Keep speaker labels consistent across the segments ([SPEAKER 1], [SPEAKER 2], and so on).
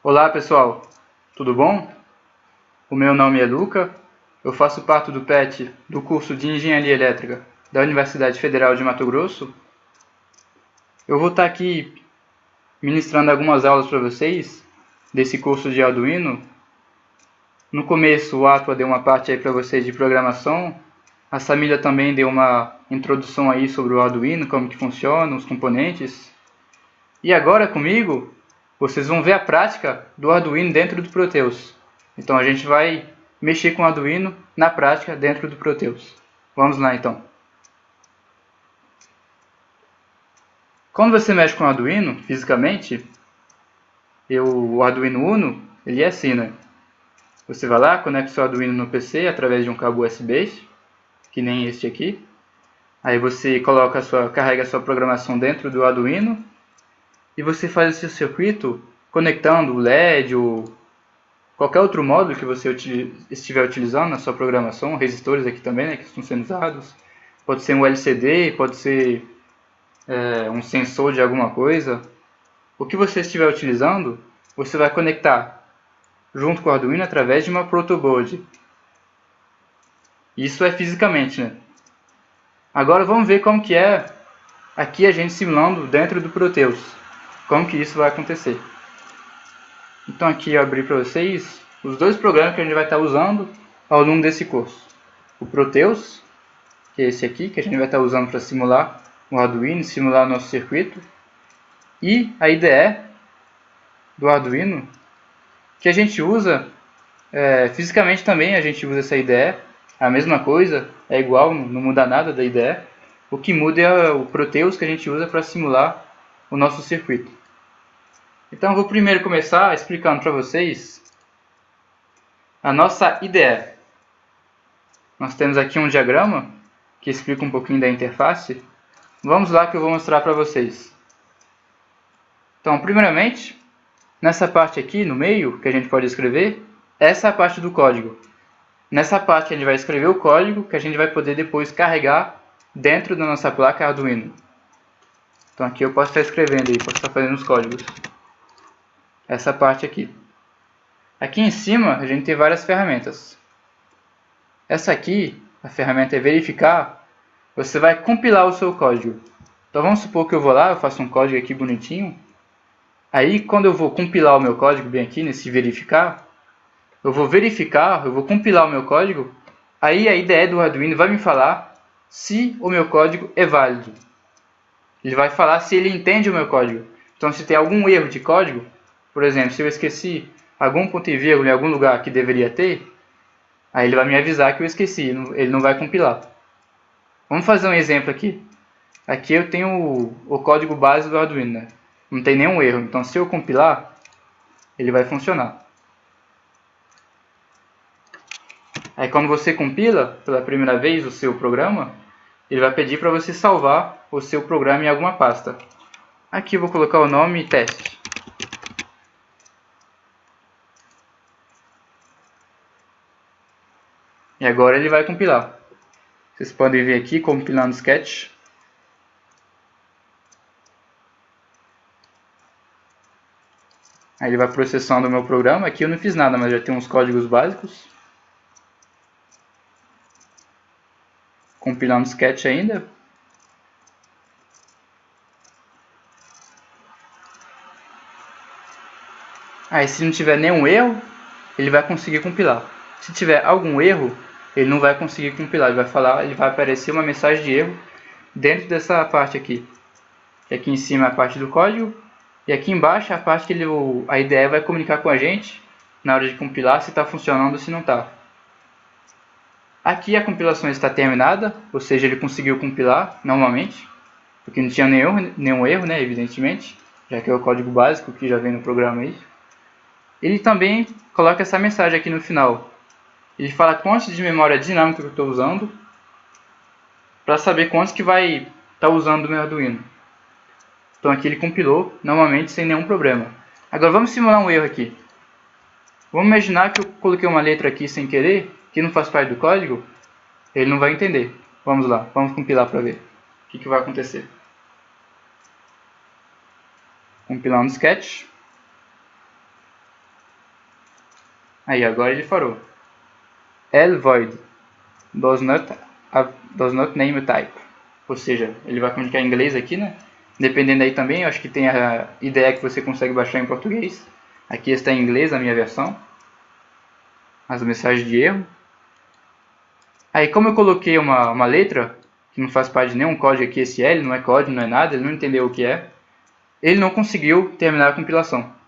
[SPEAKER 1] Olá pessoal, tudo bom? O meu nome é Luca, eu faço parte do PET do curso de Engenharia Elétrica da Universidade Federal de Mato Grosso. Eu vou estar aqui ministrando algumas aulas para vocês desse curso de Arduino. No começo o Aqua deu uma parte aí para vocês de programação, a Samila também deu uma introdução aí sobre o Arduino, como que funciona, os componentes. E agora comigo, vocês vão ver a prática do Arduino dentro do Proteus. Então a gente vai mexer com o Arduino na prática dentro do Proteus. Vamos lá então. Quando você mexe com o Arduino fisicamente, o Arduino Uno, ele é assim, né? Você vai lá, conecta o seu Arduino no PC através de um cabo USB, que nem este aqui. Aí você carrega a sua programação dentro do Arduino e você faz o seu circuito conectando o LED ou qualquer outro módulo que você estiver utilizando na sua programação, resistores aqui também, né, que estão sendo usados. Pode ser um LCD, pode ser um sensor de alguma coisa. O que você estiver utilizando, você vai conectar junto com o Arduino através de uma protoboard. Isso é fisicamente, né? Agora vamos ver como que é aqui a gente simulando dentro do Proteus. Como que isso vai acontecer. Então aqui eu abri para vocês os dois programas que a gente vai estar usando ao longo desse curso. O Proteus, que é esse aqui, que a gente vai estar usando para simular o Arduino, simular o nosso circuito. E a IDE do Arduino, que a gente usa fisicamente também, a gente usa essa IDE, a mesma coisa, é igual, não muda nada da IDE. O que muda é o Proteus que a gente usa para simular o nosso circuito. Então eu vou primeiro começar explicando para vocês a nossa IDE. Nós temos aqui um diagrama que explica um pouquinho da interface. Vamos lá que eu vou mostrar para vocês. Então, primeiramente, nessa parte aqui no meio, que a gente pode escrever, essa é a parte do código. Nessa parte a gente vai escrever o código que a gente vai poder depois carregar dentro da nossa placa Arduino. Então aqui eu posso estar escrevendo aí, posso estar fazendo os códigos. Essa parte aqui. Aqui em cima a gente tem várias ferramentas. Essa aqui, a ferramenta é verificar, você vai compilar o seu código. Então vamos supor que eu vou lá, eu faço um código aqui bonitinho. Aí quando eu vou compilar o meu código bem aqui, nesse verificar, eu vou compilar o meu código. Aí a IDE do Arduino vai me falar se o meu código é válido. Ele vai falar se ele entende o meu código. Então se tem algum erro de código, por exemplo, se eu esqueci algum ponto e vírgula em algum lugar que deveria ter, aí ele vai me avisar que eu esqueci, ele não vai compilar. Vamos fazer um exemplo aqui. Aqui eu tenho o código base do Arduino, né? Não tem nenhum erro, então se eu compilar, ele vai funcionar. Aí quando você compila pela primeira vez o seu programa, ele vai pedir para você salvar o seu programa em alguma pasta. Aqui eu vou colocar o nome teste. E agora ele vai compilar. Vocês podem ver aqui compilando Sketch. Aí ele vai processando o meu programa. Aqui eu não fiz nada, mas já tem uns códigos básicos. Compilando Sketch ainda. Aí se não tiver nenhum erro, ele vai conseguir compilar. Se tiver algum erro, ele não vai conseguir compilar. Ele vai aparecer uma mensagem de erro dentro dessa parte aqui. Aqui em cima é a parte do código. E aqui embaixo é a parte que a IDE vai comunicar com a gente na hora de compilar se está funcionando ou se não está. Aqui a compilação está terminada, ou seja, ele conseguiu compilar normalmente, porque não tinha nenhum erro, né, evidentemente, já que é o código básico que já vem no programa aí. Ele também coloca essa mensagem aqui no final. Ele fala quantos de memória dinâmica que eu estou usando, para saber quantos que vai estar usando do meu Arduino. Então aqui ele compilou, normalmente sem nenhum problema. Agora vamos simular um erro aqui. Vamos imaginar que eu coloquei uma letra aqui sem querer, que não faz parte do código, ele não vai entender. Vamos lá, vamos compilar para ver o que vai acontecer. Compilando Sketch. Aí, agora ele falou. L void does not name type. Ou seja, ele vai comunicar em inglês aqui, né? Dependendo aí também, eu acho que tem a ideia que você consegue baixar em português. Aqui está em inglês a minha versão. As mensagens de erro. Aí, como eu coloquei uma letra, que não faz parte de nenhum código aqui, esse L, não é código, não é nada, ele não entendeu o que é, ele não conseguiu terminar a compilação.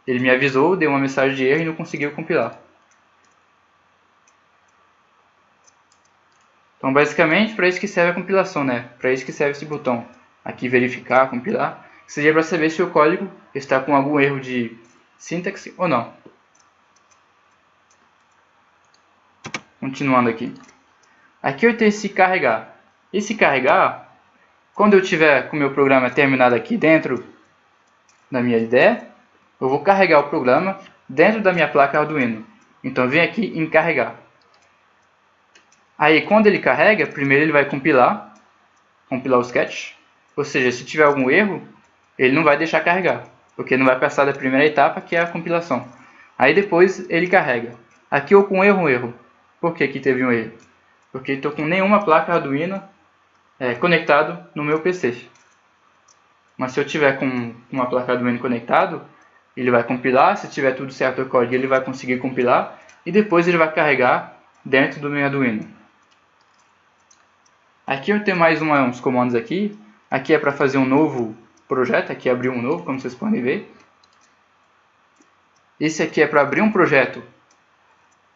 [SPEAKER 1] Ele me avisou, deu uma mensagem de erro e não conseguiu compilar. Então, basicamente, para isso que serve a compilação, né? Para isso que serve esse botão. Aqui, verificar, compilar. Seria para saber se o código está com algum erro de sintaxe ou não. Continuando aqui. Aqui eu tenho esse carregar. Esse carregar, quando eu tiver com o meu programa terminado aqui dentro da minha IDE, eu vou carregar o programa dentro da minha placa Arduino. Então, vem aqui em carregar. Aí, quando ele carrega, primeiro ele vai compilar o sketch. Ou seja, se tiver algum erro, ele não vai deixar carregar, porque não vai passar da primeira etapa, que é a compilação. Aí depois ele carrega. Aqui eu com erro. Por que aqui teve um erro? Porque estou com nenhuma placa Arduino conectado no meu PC. Mas se eu tiver com uma placa Arduino conectado, ele vai compilar. Se tiver tudo certo o código, ele vai conseguir compilar. E depois ele vai carregar dentro do meu Arduino. Aqui eu tenho mais uns comandos aqui. Aqui é para fazer um novo projeto. Aqui abrir um novo, como vocês podem ver. Esse aqui é para abrir um projeto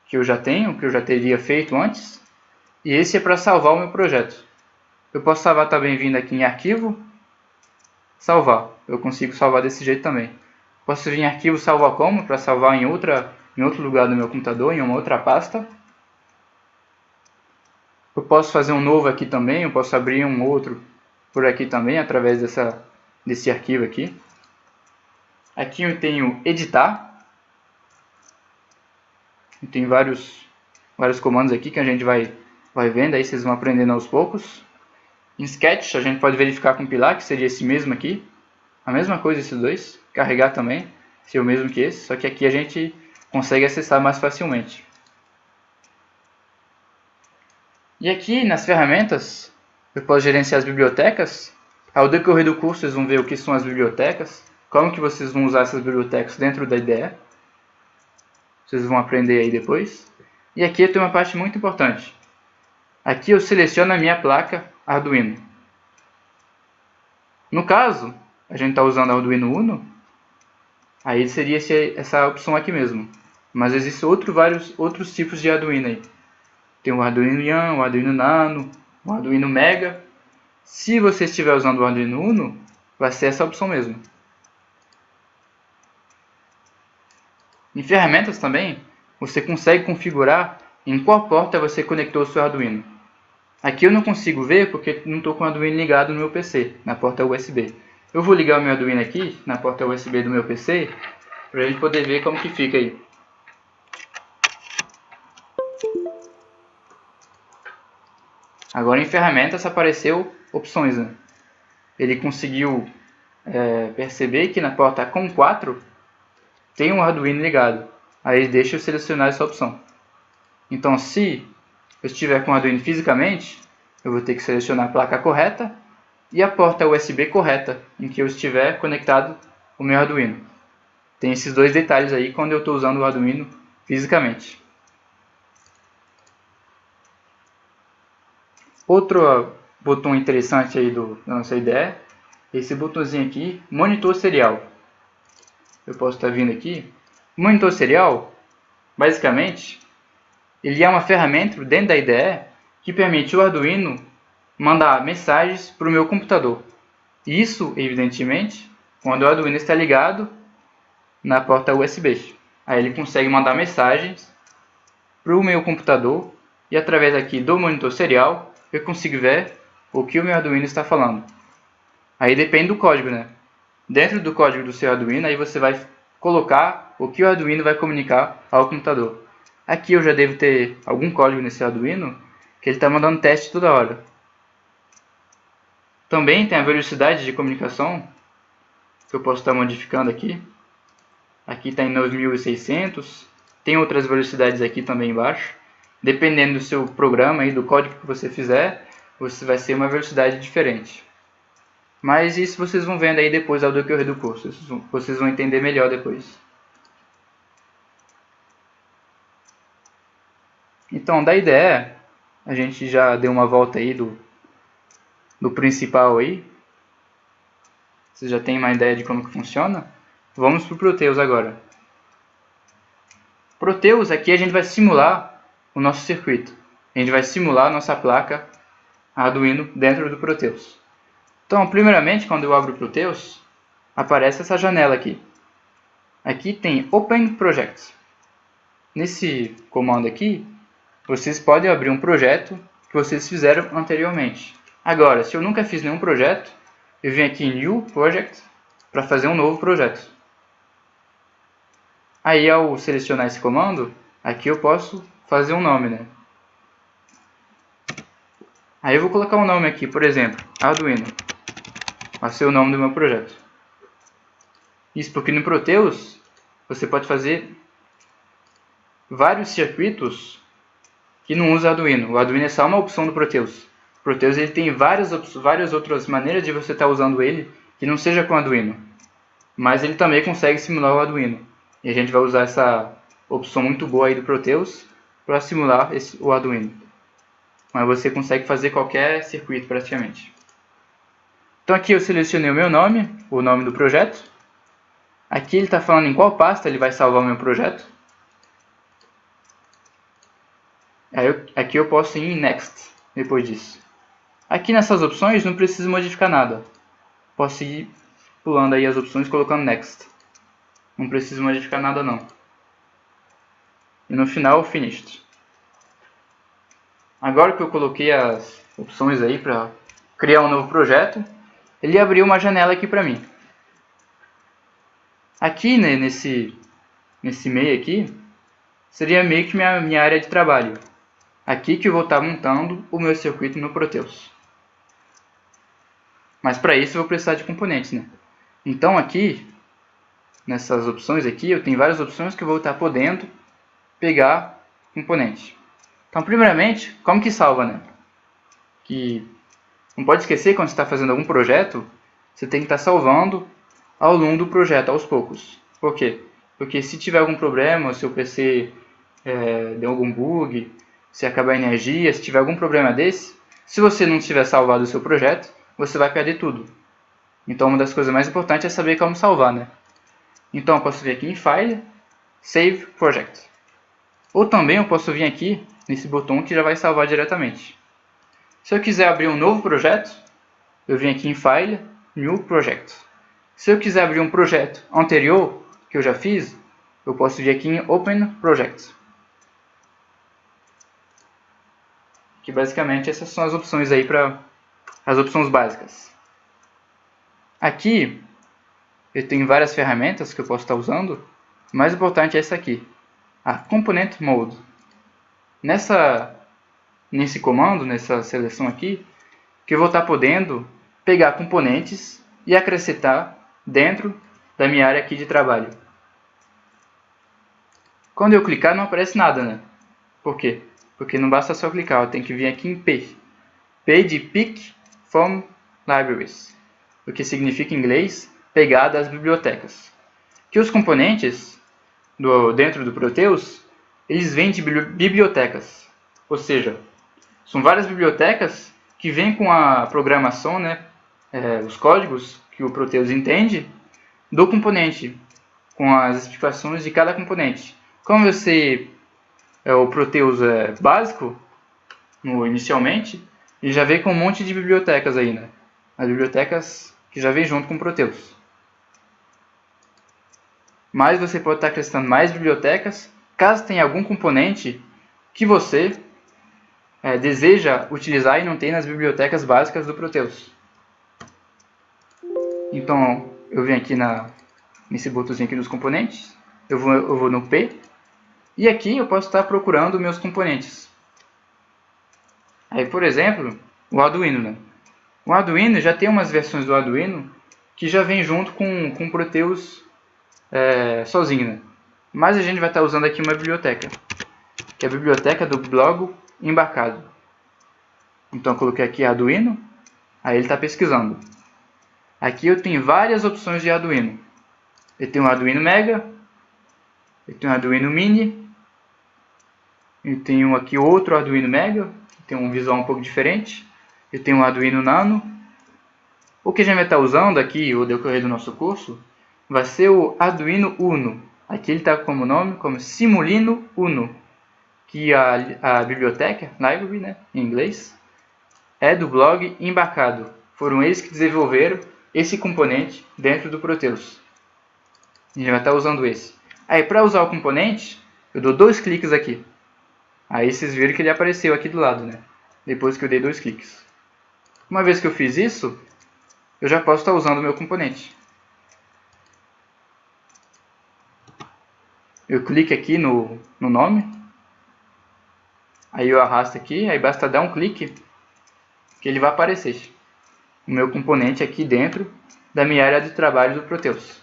[SPEAKER 1] que eu já tenho, que eu já teria feito antes. E esse é para salvar o meu projeto. Eu posso salvar também vindo aqui em arquivo, salvar. Eu consigo salvar desse jeito também. Posso vir em arquivo salvar como, para salvar em outro lugar do meu computador, em uma outra pasta. Eu posso fazer um novo aqui também, eu posso abrir um outro por aqui também, através desse arquivo aqui. Aqui eu tenho editar. Tem vários comandos aqui que a gente vai vendo, aí vocês vão aprendendo aos poucos. Em Sketch a gente pode verificar compilar, que seria esse mesmo aqui. A mesma coisa esses dois. Carregar também, ser o mesmo que esse, só que aqui a gente consegue acessar mais facilmente. E aqui nas ferramentas, eu posso gerenciar as bibliotecas. Ao decorrer do curso vocês vão ver o que são as bibliotecas, como que vocês vão usar essas bibliotecas dentro da IDE. Vocês vão aprender aí depois. E aqui eu tenho uma parte muito importante. Aqui eu seleciono a minha placa Arduino. No caso, a gente está usando Arduino Uno, aí seria essa opção aqui mesmo. Mas existem vários outros tipos de Arduino aí. Tem o Arduino Yan, o Arduino Nano, o Arduino Mega. Se você estiver usando o Arduino Uno, vai ser essa opção mesmo. Em ferramentas também, você consegue configurar em qual porta você conectou o seu Arduino. Aqui eu não consigo ver porque não estou com o Arduino ligado no meu PC, na porta USB. Eu vou ligar o meu Arduino aqui, na porta USB do meu PC, para a gente poder ver como que fica aí. Agora em ferramentas apareceu opções, né? Ele conseguiu perceber que na porta COM4 tem um Arduino ligado. Aí ele deixa eu selecionar essa opção. Então se eu estiver com o Arduino fisicamente, eu vou ter que selecionar a placa correta e a porta USB correta em que eu estiver conectado o meu Arduino. Tem esses dois detalhes aí quando eu estou usando o Arduino fisicamente. Outro botão interessante aí da nossa IDE, esse botãozinho aqui, monitor serial. Eu posso estar vindo aqui. O monitor serial, basicamente, ele é uma ferramenta dentro da IDE que permite o Arduino mandar mensagens para o meu computador. Isso, evidentemente, quando o Arduino está ligado na porta USB. Aí ele consegue mandar mensagens para o meu computador e através aqui do monitor serial eu consigo ver o que o meu Arduino está falando. Aí depende do código, né? Dentro do código do seu Arduino, aí você vai colocar o que o Arduino vai comunicar ao computador. Aqui eu já devo ter algum código nesse Arduino que ele está mandando teste toda hora. Também tem a velocidade de comunicação, que eu posso estar modificando aqui. Aqui está em 9600. Tem outras velocidades aqui também embaixo. Dependendo do seu programa e do código que você fizer, você vai ser uma velocidade diferente. Mas isso vocês vão vendo aí depois ao decorrer do curso. Vocês vão entender melhor depois. Então, da IDE, a gente já deu uma volta aí do principal aí. Vocês já têm uma ideia de como que funciona? Vamos para o Proteus agora. Proteus, aqui a gente vai simular o nosso circuito. A gente vai simular a nossa placa Arduino dentro do Proteus. Então, primeiramente, quando eu abro o Proteus, aparece essa janela aqui. Aqui tem Open Project. Nesse comando aqui, vocês podem abrir um projeto que vocês fizeram anteriormente. Agora, se eu nunca fiz nenhum projeto, eu venho aqui em New Project para fazer um novo projeto. Aí, ao selecionar esse comando, aqui eu posso fazer um nome, né? Aí eu vou colocar um nome aqui, por exemplo, Arduino. Vai ser o nome do meu projeto. Isso porque no Proteus você pode fazer vários circuitos que não usam Arduino. O Arduino é só uma opção do Proteus. O Proteus ele tem várias outras maneiras de você estar usando ele que não seja com Arduino. Mas ele também consegue simular o Arduino. E a gente vai usar essa opção muito boa aí do Proteus para simular o Arduino. Mas você consegue fazer qualquer circuito praticamente. Então aqui eu selecionei o meu nome, o nome do projeto. Aqui ele está falando em qual pasta ele vai salvar o meu projeto. Aqui eu posso ir em Next, depois disso. Aqui nessas opções não preciso modificar nada. Posso ir pulando aí as opções colocando Next. Não preciso modificar nada não. E no final, Finished. Agora que eu coloquei as opções aí para criar um novo projeto, ele abriu uma janela aqui para mim. Aqui, né, nesse meio aqui, seria meio que minha área de trabalho. Aqui que eu vou estar montando o meu circuito no Proteus. Mas para isso eu vou precisar de componentes, né? Então aqui, nessas opções aqui, eu tenho várias opções que eu vou estar podendo pegar componente. Então, primeiramente, como que salva, né? Que não pode esquecer, quando você está fazendo algum projeto, você tem que estar salvando ao longo do projeto, aos poucos. Por quê? Porque se tiver algum problema, se o PC deu algum bug, se acabar a energia, se tiver algum problema desse, se você não tiver salvado o seu projeto, você vai perder tudo. Então, uma das coisas mais importantes é saber como salvar, né? Então, eu posso vir aqui em File, Save Project. Ou também eu posso vir aqui nesse botão que já vai salvar diretamente. Se eu quiser abrir um novo projeto, eu venho aqui em File, New Project. Se eu quiser abrir um projeto anterior, que eu já fiz, eu posso vir aqui em Open Project. Que basicamente essas são as opções aí para as opções básicas. Aqui eu tenho várias ferramentas que eu posso estar usando. O mais importante é essa aqui, a Component Mode. Nesse comando, nessa seleção aqui, que eu vou estar podendo pegar componentes e acrescentar dentro da minha área aqui de trabalho. Quando eu clicar não aparece nada, né? Por quê? Porque não basta só clicar, eu tenho que vir aqui em P. P de Pick from Libraries, o que significa em inglês pegar das bibliotecas. Que os componentes dentro do Proteus, eles vêm de bibliotecas. Ou seja, são várias bibliotecas que vêm com a programação, né, os códigos que o Proteus entende do componente, com as especificações de cada componente. Como o Proteus é básico, inicialmente, ele já vem com um monte de bibliotecas aí, né? As bibliotecas que já vem junto com o Proteus. Mas você pode estar acrescentando mais bibliotecas, caso tenha algum componente que você deseja utilizar e não tem nas bibliotecas básicas do Proteus. Então, eu venho aqui nesse botãozinho aqui dos componentes, eu vou no P, e aqui eu posso estar procurando meus componentes. Aí, por exemplo, o Arduino, né? O Arduino já tem umas versões do Arduino que já vem junto com o Proteus sozinho, né? Mas a gente vai estar usando aqui uma biblioteca, que é a biblioteca do blog embarcado. Então eu coloquei aqui Arduino, aí ele está pesquisando. Aqui eu tenho várias opções de Arduino. Eu tenho um Arduino Mega, eu tenho um Arduino Mini, eu tenho aqui outro Arduino Mega, que tem um visual um pouco diferente. Eu tenho um Arduino Nano. O que a gente vai estar usando aqui, no decorrer do nosso curso, vai ser o Arduino Uno. Aqui ele está como nome, como Simulino Uno, que a biblioteca, library, né, em inglês, é do blog embarcado. Foram eles que desenvolveram esse componente dentro do Proteus. A gente vai estar usando esse. Aí, para usar o componente, eu dou 2 cliques aqui. Aí vocês viram que ele apareceu aqui do lado, né? Depois que eu dei 2 cliques. Uma vez que eu fiz isso, eu já posso estar usando o meu componente. Eu clico aqui no nome. Aí eu arrasto aqui, aí basta dar um clique que ele vai aparecer. O meu componente aqui dentro da minha área de trabalho do Proteus.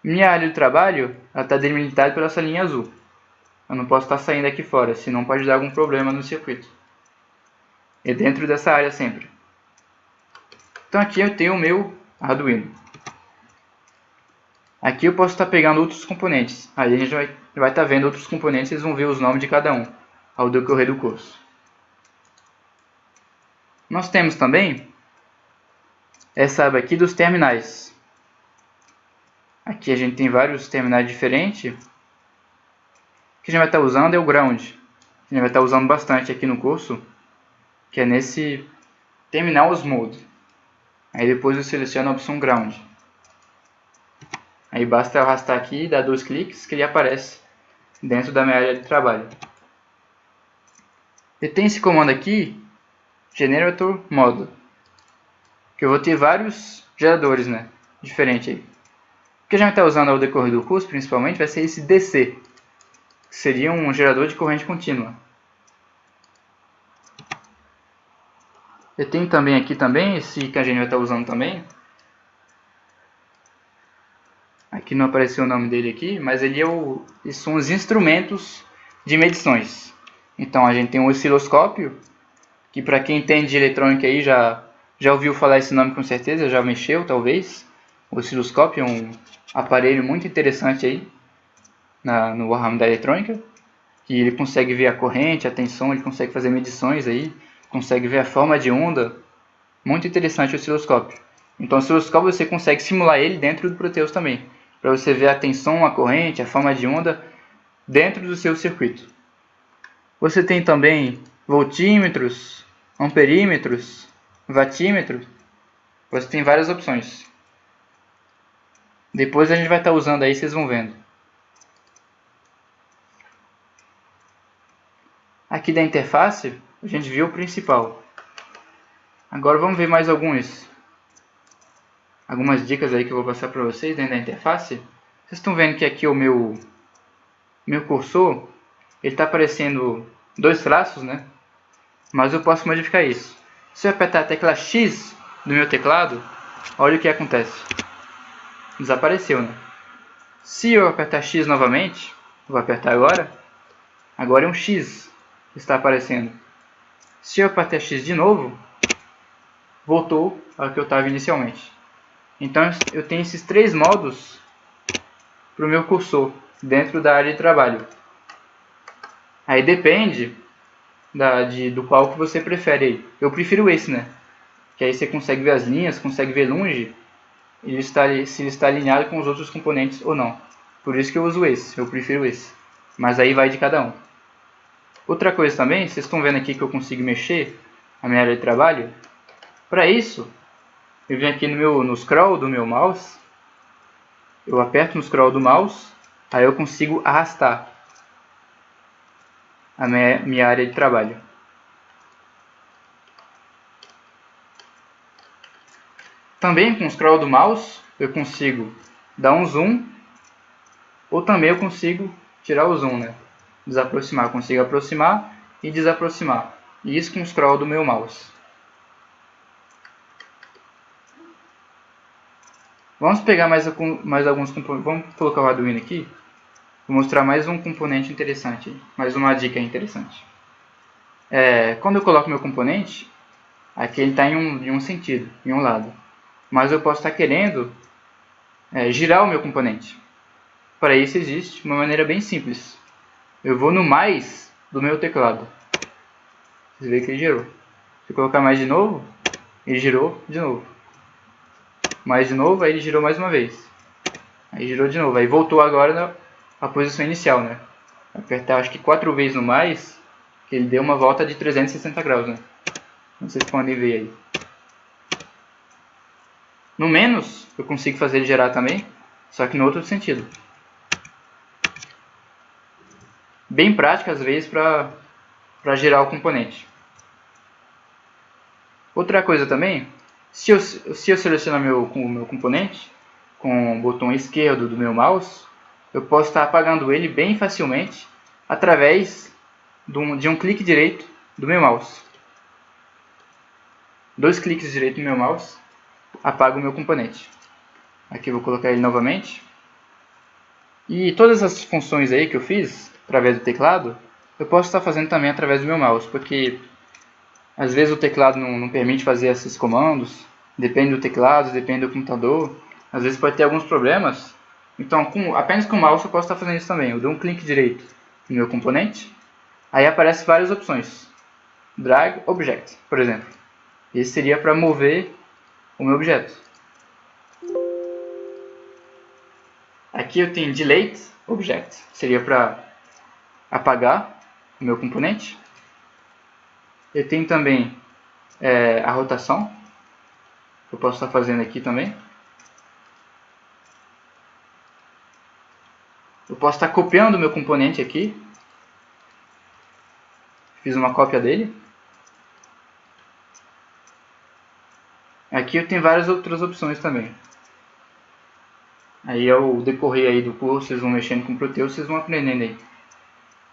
[SPEAKER 1] Minha área de trabalho está delimitada pela essa linha azul. Eu não posso estar saindo aqui fora, senão pode dar algum problema no circuito. É dentro dessa área sempre. Então aqui eu tenho o meu Arduino. Aqui eu posso estar pegando outros componentes. Aí a gente vai estar vendo outros componentes, vocês vão ver os nomes de cada um ao decorrer do curso. Nós temos também essa aba aqui dos terminais. Aqui a gente tem vários terminais diferentes. O que a gente vai estar usando é o ground. A gente vai estar usando bastante aqui no curso, que é nesse Terminals Mode. Aí depois eu seleciono a opção ground. Aí basta eu arrastar aqui e dar 2 cliques que ele aparece dentro da minha área de trabalho. E tem esse comando aqui, Generator Model, que eu vou ter vários geradores, né, diferentes aí. O que a gente vai estar usando ao decorrer do curso, principalmente, vai ser esse DC, que seria um gerador de corrente contínua. Eu tenho também aqui esse que a gente vai estar usando também. Aqui não apareceu o nome dele aqui, mas eles são os instrumentos de medições. Então a gente tem um osciloscópio, que para quem entende de eletrônica aí já ouviu falar esse nome com certeza, já mexeu talvez. O osciloscópio é um aparelho muito interessante aí no ramo da eletrônica, que ele consegue ver a corrente, a tensão, ele consegue fazer medições aí, consegue ver a forma de onda. Muito interessante o osciloscópio. Então o osciloscópio você consegue simular ele dentro do Proteus também, para você ver a tensão, a corrente, a forma de onda dentro do seu circuito. Você tem também voltímetros, amperímetros, watímetros. Você tem várias opções. Depois a gente vai estar usando aí, vocês vão vendo. Aqui da interface, a gente viu o principal. Agora vamos ver mais algumas dicas aí que eu vou passar para vocês dentro da interface. Vocês estão vendo que aqui o meu cursor, ele está aparecendo 2 traços, né? Mas eu posso modificar isso. Se eu apertar a tecla X do meu teclado, olha o que acontece. Desapareceu, né? Se eu apertar X novamente, vou apertar agora é um X que está aparecendo. Se eu apertar X de novo, voltou ao que eu estava inicialmente. Então eu tenho esses 3 modos para o meu cursor dentro da área de trabalho. Aí depende do qual que você prefere aí. Eu prefiro esse, né? Que aí você consegue ver as linhas, consegue ver longe se ele está alinhado com os outros componentes ou não. Por isso que eu uso esse, eu prefiro esse. Mas aí vai de cada um. Outra coisa também, vocês estão vendo aqui que eu consigo mexer a minha área de trabalho. Para isso, eu venho aqui no scroll do meu mouse, eu aperto no scroll do mouse, aí eu consigo arrastar a minha área de trabalho. Também com o scroll do mouse eu consigo dar um zoom, ou também eu consigo tirar o zoom, né? Desaproximar, eu consigo aproximar e desaproximar. E isso com o scroll do meu mouse. Vamos pegar mais alguns componentes. Vamos colocar o Arduino aqui. vou mostrar mais um componente interessante, mais uma dica interessante. Quando eu coloco meu componente, aqui ele está em um sentido, em um lado. Mas eu posso estar querendo girar o meu componente. Para isso existe uma maneira bem simples. Eu vou no mais do meu teclado. Vocês veem que ele girou. Se eu colocar mais de novo, ele girou de novo. Mais de novo, aí ele girou mais uma vez. Aí girou de novo. Aí voltou agora na posição inicial, né? Apertar acho que 4 vezes no mais, que ele deu uma volta de 360 graus, né? Não sei se podem ver aí. No menos, eu consigo fazer ele girar também, só que no outro sentido. Bem prático às vezes para girar o componente. Outra coisa também, se eu selecionar o meu componente com o botão esquerdo do meu mouse, eu posso estar apagando ele bem facilmente através de um clique direito do meu mouse. 2 cliques direitos no meu mouse, apago o meu componente. Aqui eu vou colocar ele novamente. E todas as funções aí que eu fiz através do teclado, eu posso estar fazendo também através do meu mouse, porque às vezes o teclado não permite fazer esses comandos, depende do teclado, depende do computador, às vezes pode ter alguns problemas. Então, apenas com o mouse eu posso estar fazendo isso também. Eu dou um clique direito no meu componente, aí aparecem várias opções. Drag Object, por exemplo. Esse seria para mover o meu objeto. Aqui eu tenho Delete Object, seria para apagar o meu componente. Eu tenho também a rotação, que eu posso estar fazendo aqui também. Eu posso estar copiando o meu componente aqui. Fiz uma cópia dele. Aqui eu tenho várias outras opções também. Aí ao decorrer aí do curso, vocês vão mexendo com o Proteus, vocês vão aprendendo aí.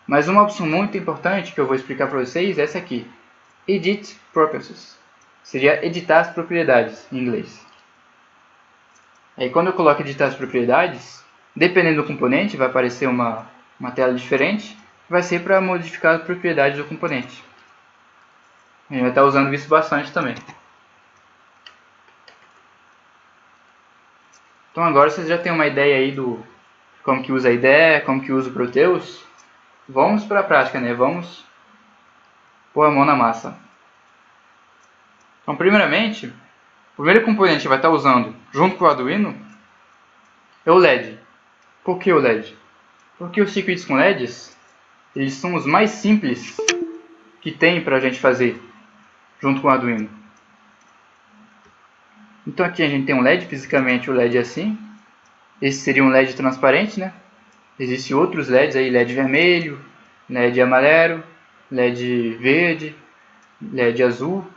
[SPEAKER 1] Mas uma opção muito importante que eu vou explicar para vocês é essa aqui. Edit Properties. Seria editar as propriedades em inglês. Aí quando eu coloco editar as propriedades, dependendo do componente, vai aparecer uma tela diferente. Vai ser para modificar as propriedades do componente. A gente vai estar usando isso bastante também. Então agora vocês já têm uma ideia aí do como que usa a IDE, como que usa o Proteus. Vamos para a prática, né? Vamos pôr a mão na massa. Então primeiramente, o primeiro componente que vai estar usando junto com o Arduino é o LED. Por que o LED? Porque os circuitos com LEDs, eles são os mais simples que tem para a gente fazer junto com o Arduino. Então aqui a gente tem um LED, fisicamente o LED é assim. Esse seria um LED transparente, né? Existem outros LEDs aí, LED vermelho, LED amarelo, LED verde, LED azul.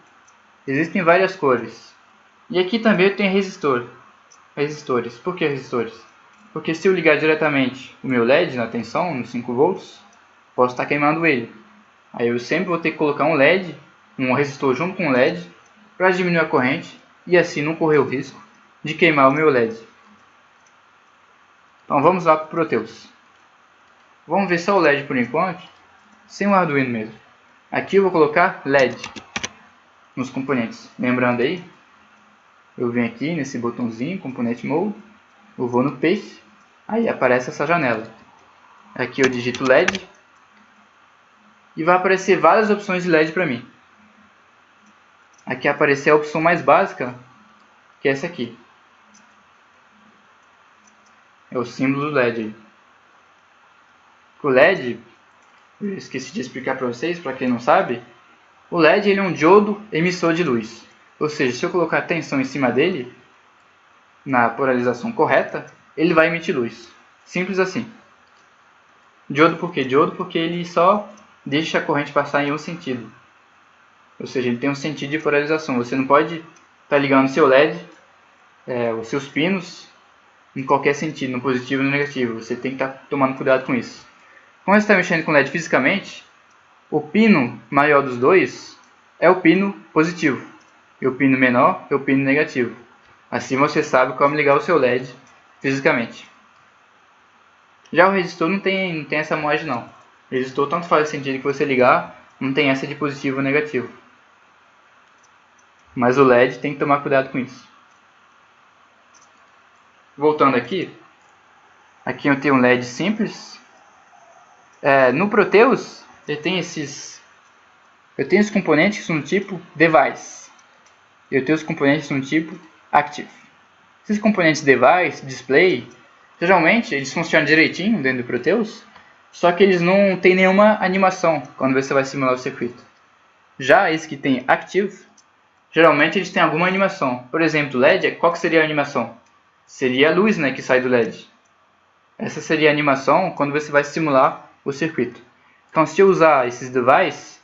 [SPEAKER 1] Existem várias cores. E aqui também eu tenho resistores. Por que resistores? Porque se eu ligar diretamente o meu LED na tensão, nos 5 volts, posso estar queimando ele. Aí eu sempre vou ter que colocar um LED, um resistor junto com o LED, para diminuir a corrente e assim não correr o risco de queimar o meu LED. Então vamos lá para o Proteus. Vamos ver só o LED por enquanto, sem o Arduino mesmo. Aqui eu vou colocar LED nos componentes. Lembrando aí, eu venho aqui nesse botãozinho, Component Mode, eu vou no Paste, aí aparece essa janela. Aqui eu digito LED e vai aparecer várias opções de LED para mim. Aqui aparecer a opção mais básica, que é essa aqui. É o símbolo do LED. O LED, eu esqueci de explicar para vocês, para quem não sabe, o LED ele é um diodo emissor de luz. Ou seja, se eu colocar a tensão em cima dele, na polarização correta, ele vai emitir luz. Simples assim. Diodo por quê? Diodo porque ele só deixa a corrente passar em um sentido. Ou seja, ele tem um sentido de polarização. Você não pode estar ligando seu LED, os seus pinos, em qualquer sentido, no positivo e no negativo. Você tem que estar tomando cuidado com isso. Quando você está mexendo com LED fisicamente, o pino maior dos dois é o pino positivo. E o pino menor é o pino negativo. Assim você sabe como ligar o seu LED fisicamente. Já o resistor não tem essa mod não. O resistor tanto faz sentido que você ligar, não tem essa de positivo ou negativo. Mas o LED tem que tomar cuidado com isso. Voltando aqui eu tenho um LED simples. No Proteus, eu tenho os componentes no tipo Device. Eu tenho os componentes no tipo Active. Esses componentes Device, Display, geralmente eles funcionam direitinho dentro do Proteus, só que eles não têm nenhuma animação quando você vai simular o circuito. Já esse que tem Active, geralmente eles têm alguma animação. Por exemplo, LED, qual que seria a animação? Seria a luz, né, que sai do LED. Essa seria a animação quando você vai simular o circuito. Então, se eu usar esses devices,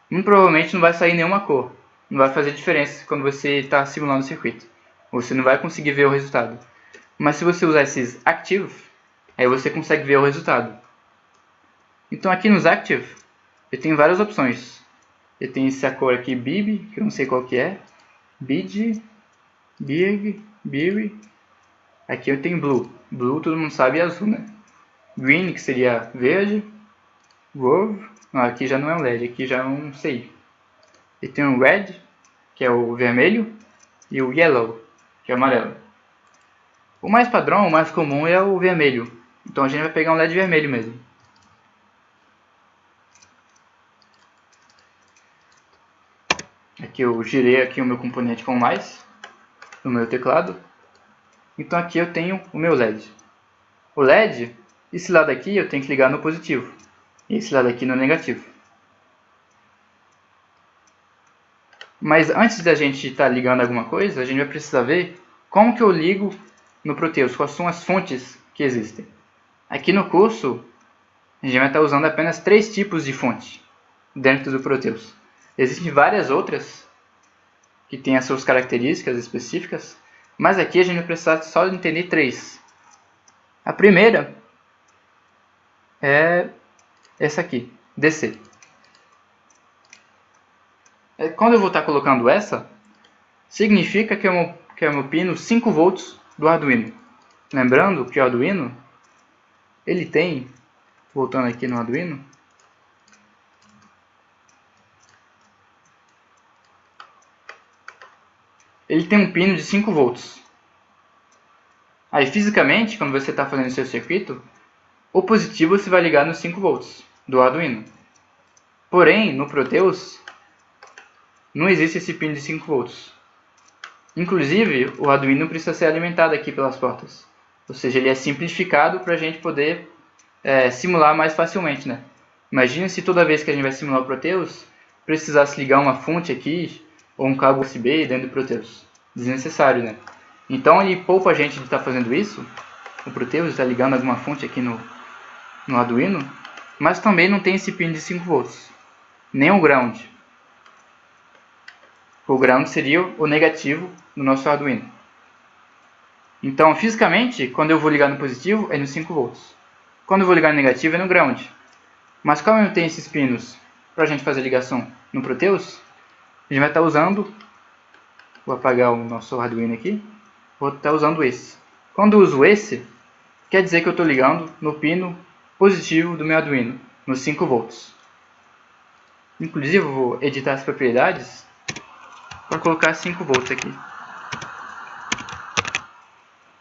[SPEAKER 1] muito provavelmente não vai sair nenhuma cor. Não vai fazer diferença quando você está simulando o circuito. Você não vai conseguir ver o resultado. Mas se você usar esses Active, aí você consegue ver o resultado. Então aqui nos Active, eu tenho várias opções. Eu tenho essa cor aqui, BIB, que eu não sei qual que é. BID, BIG, BIRI. Aqui eu tenho Blue. Blue todo mundo sabe é azul, né? Green, que seria verde. Grove, não, aqui já não é um LED, aqui já é um CI. E tem o Red, que é o vermelho, e o Yellow, que é o amarelo. O mais padrão, o mais comum é o vermelho. Então a gente vai pegar um LED vermelho mesmo. Aqui eu girei aqui o meu componente com mais no meu teclado. Então aqui eu tenho o meu LED. O LED, esse lado aqui eu tenho que ligar no positivo. E esse lado aqui no negativo. Mas antes da gente estar ligando alguma coisa, a gente vai precisar ver como que eu ligo no Proteus, quais são as fontes que existem. Aqui no curso, a gente vai estar usando apenas 3 tipos de fonte dentro do Proteus. Existem várias outras que têm as suas características específicas, mas aqui a gente vai precisar só entender 3. A primeira é essa aqui, DC. Quando eu vou estar colocando essa, significa que é o meu pino 5 volts do Arduino. Lembrando que o Arduino, ele tem, voltando aqui no Arduino, ele tem um pino de 5 volts. Aí fisicamente, quando você está fazendo seu circuito, o positivo você vai ligar nos 5 volts do Arduino. Porém, no Proteus, não existe esse pino de 5 volts. Inclusive, o Arduino precisa ser alimentado aqui pelas portas. Ou seja, ele é simplificado para a gente poder simular mais facilmente, né? Imagina se toda vez que a gente vai simular o Proteus, precisasse ligar uma fonte aqui, ou um cabo USB dentro do Proteus. Desnecessário, né? Então ele poupa a gente de estar fazendo isso, o Proteus está ligando alguma fonte aqui no Arduino, mas também não tem esse pino de 5 volts, nem o ground. O ground seria o negativo do nosso Arduino. Então, fisicamente, quando eu vou ligar no positivo, é no 5 volts. Quando eu vou ligar no negativo, é no ground. Mas como eu tenho esses pinos para a gente fazer ligação no Proteus, a gente vai estar usando, vou apagar o nosso Arduino aqui, vou estar usando esse. Quando eu uso esse, quer dizer que eu estou ligando no pino positivo do meu Arduino, nos 5 volts. Inclusive, eu vou editar as propriedades para colocar 5 volts aqui.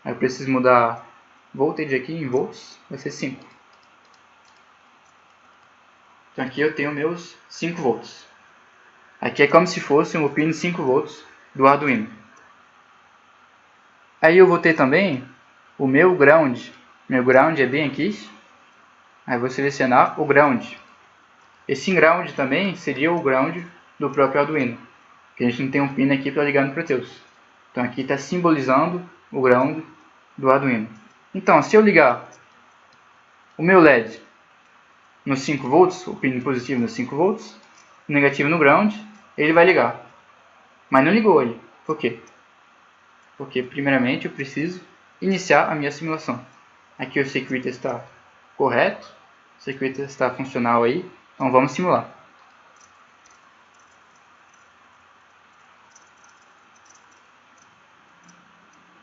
[SPEAKER 1] Aí eu preciso mudar voltage aqui em volts, vai ser 5. Então aqui eu tenho meus 5 volts. Aqui é como se fosse um pino 5 volts do Arduino. Aí eu vou ter também o meu ground. Meu ground é bem aqui. Aí eu vou selecionar o ground. Esse ground também seria o ground do próprio Arduino, que a gente não tem um pino aqui para ligar no Proteus. Então aqui está simbolizando o ground do Arduino. Então, se eu ligar o meu LED nos 5 volts, o pino positivo nos 5 volts, o negativo no ground, ele vai ligar. Mas não ligou ele. Por quê? Porque primeiramente eu preciso iniciar a minha simulação. Aqui o circuito está correto, o circuito está funcional aí, então vamos simular.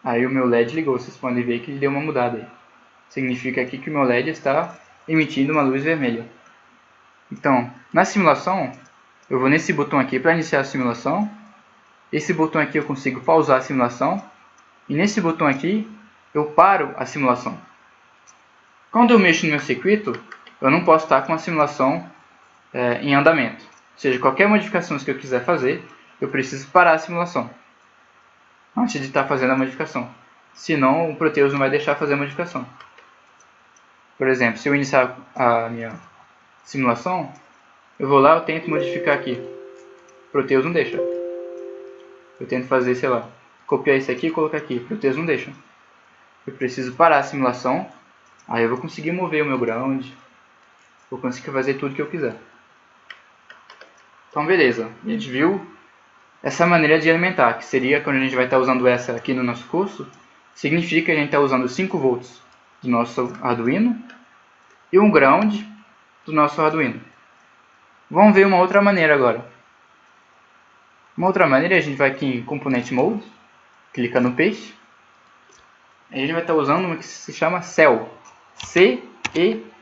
[SPEAKER 1] Aí o meu LED ligou, vocês podem ver que ele deu uma mudada aí. Significa aqui que o meu LED está emitindo uma luz vermelha. Então, na simulação, eu vou nesse botão aqui para iniciar a simulação. Esse botão aqui eu consigo pausar a simulação. E nesse botão aqui, eu paro a simulação. Quando eu mexo no meu circuito, eu não posso estar com a simulação em andamento. Ou seja, qualquer modificação que eu quiser fazer, eu preciso parar a simulação antes de estar fazendo a modificação. Senão, o Proteus não vai deixar fazer a modificação. Por exemplo, se eu iniciar a minha simulação, eu vou lá, eu tento modificar aqui. O Proteus não deixa. Eu tento fazer, sei lá, copiar isso aqui e colocar aqui. O Proteus não deixa. Eu preciso parar a simulação. Aí eu vou conseguir mover o meu ground. Vou conseguir fazer tudo que eu quiser. Então, beleza. A gente viu essa maneira de alimentar, que seria quando a gente vai estar usando essa aqui no nosso curso, significa que a gente está usando 5 volts do nosso Arduino e um ground do nosso Arduino. Vamos ver uma outra maneira agora. Uma outra maneira, a gente vai aqui em Component Mode, clica no peixe, a gente vai estar usando uma que se chama Cell, C-E-L-L.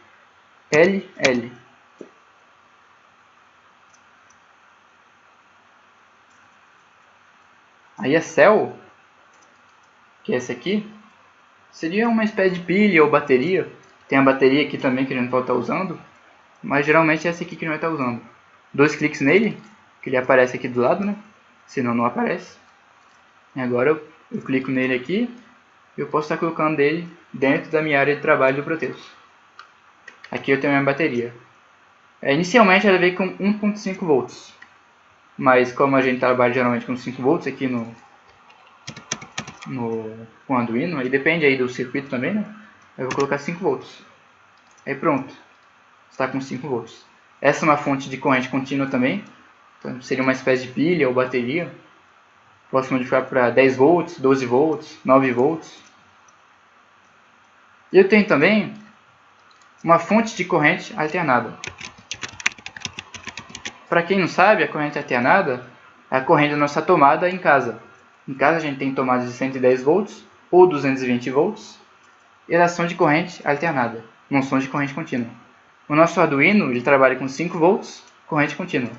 [SPEAKER 1] Aí a Cell, que é essa aqui, seria uma espécie de pilha ou bateria. Tem a bateria aqui também que a gente pode estar usando, mas geralmente é essa aqui que a gente vai estar usando. 2 cliques nele, que ele aparece aqui do lado, né? Senão não aparece. E agora eu clico nele aqui e eu posso estar colocando ele dentro da minha área de trabalho do Proteus. Aqui eu tenho a minha bateria. Inicialmente ela veio com 1.5 volts, mas como a gente trabalha geralmente com 5 volts aqui com Arduino, aí depende aí do circuito também, né? Eu vou colocar 5 volts. Aí pronto, está com 5 volts. Essa é uma fonte de corrente contínua também, então seria uma espécie de pilha ou bateria. Posso modificar para 10 volts, 12 volts, 9 volts. E eu tenho também uma fonte de corrente alternada. Para quem não sabe, a corrente alternada é a corrente da nossa tomada em casa. Em casa a gente tem tomadas de 110 volts ou 220 volts. E elas são de corrente alternada, não são de corrente contínua. O nosso Arduino ele trabalha com 5 volts, corrente contínua.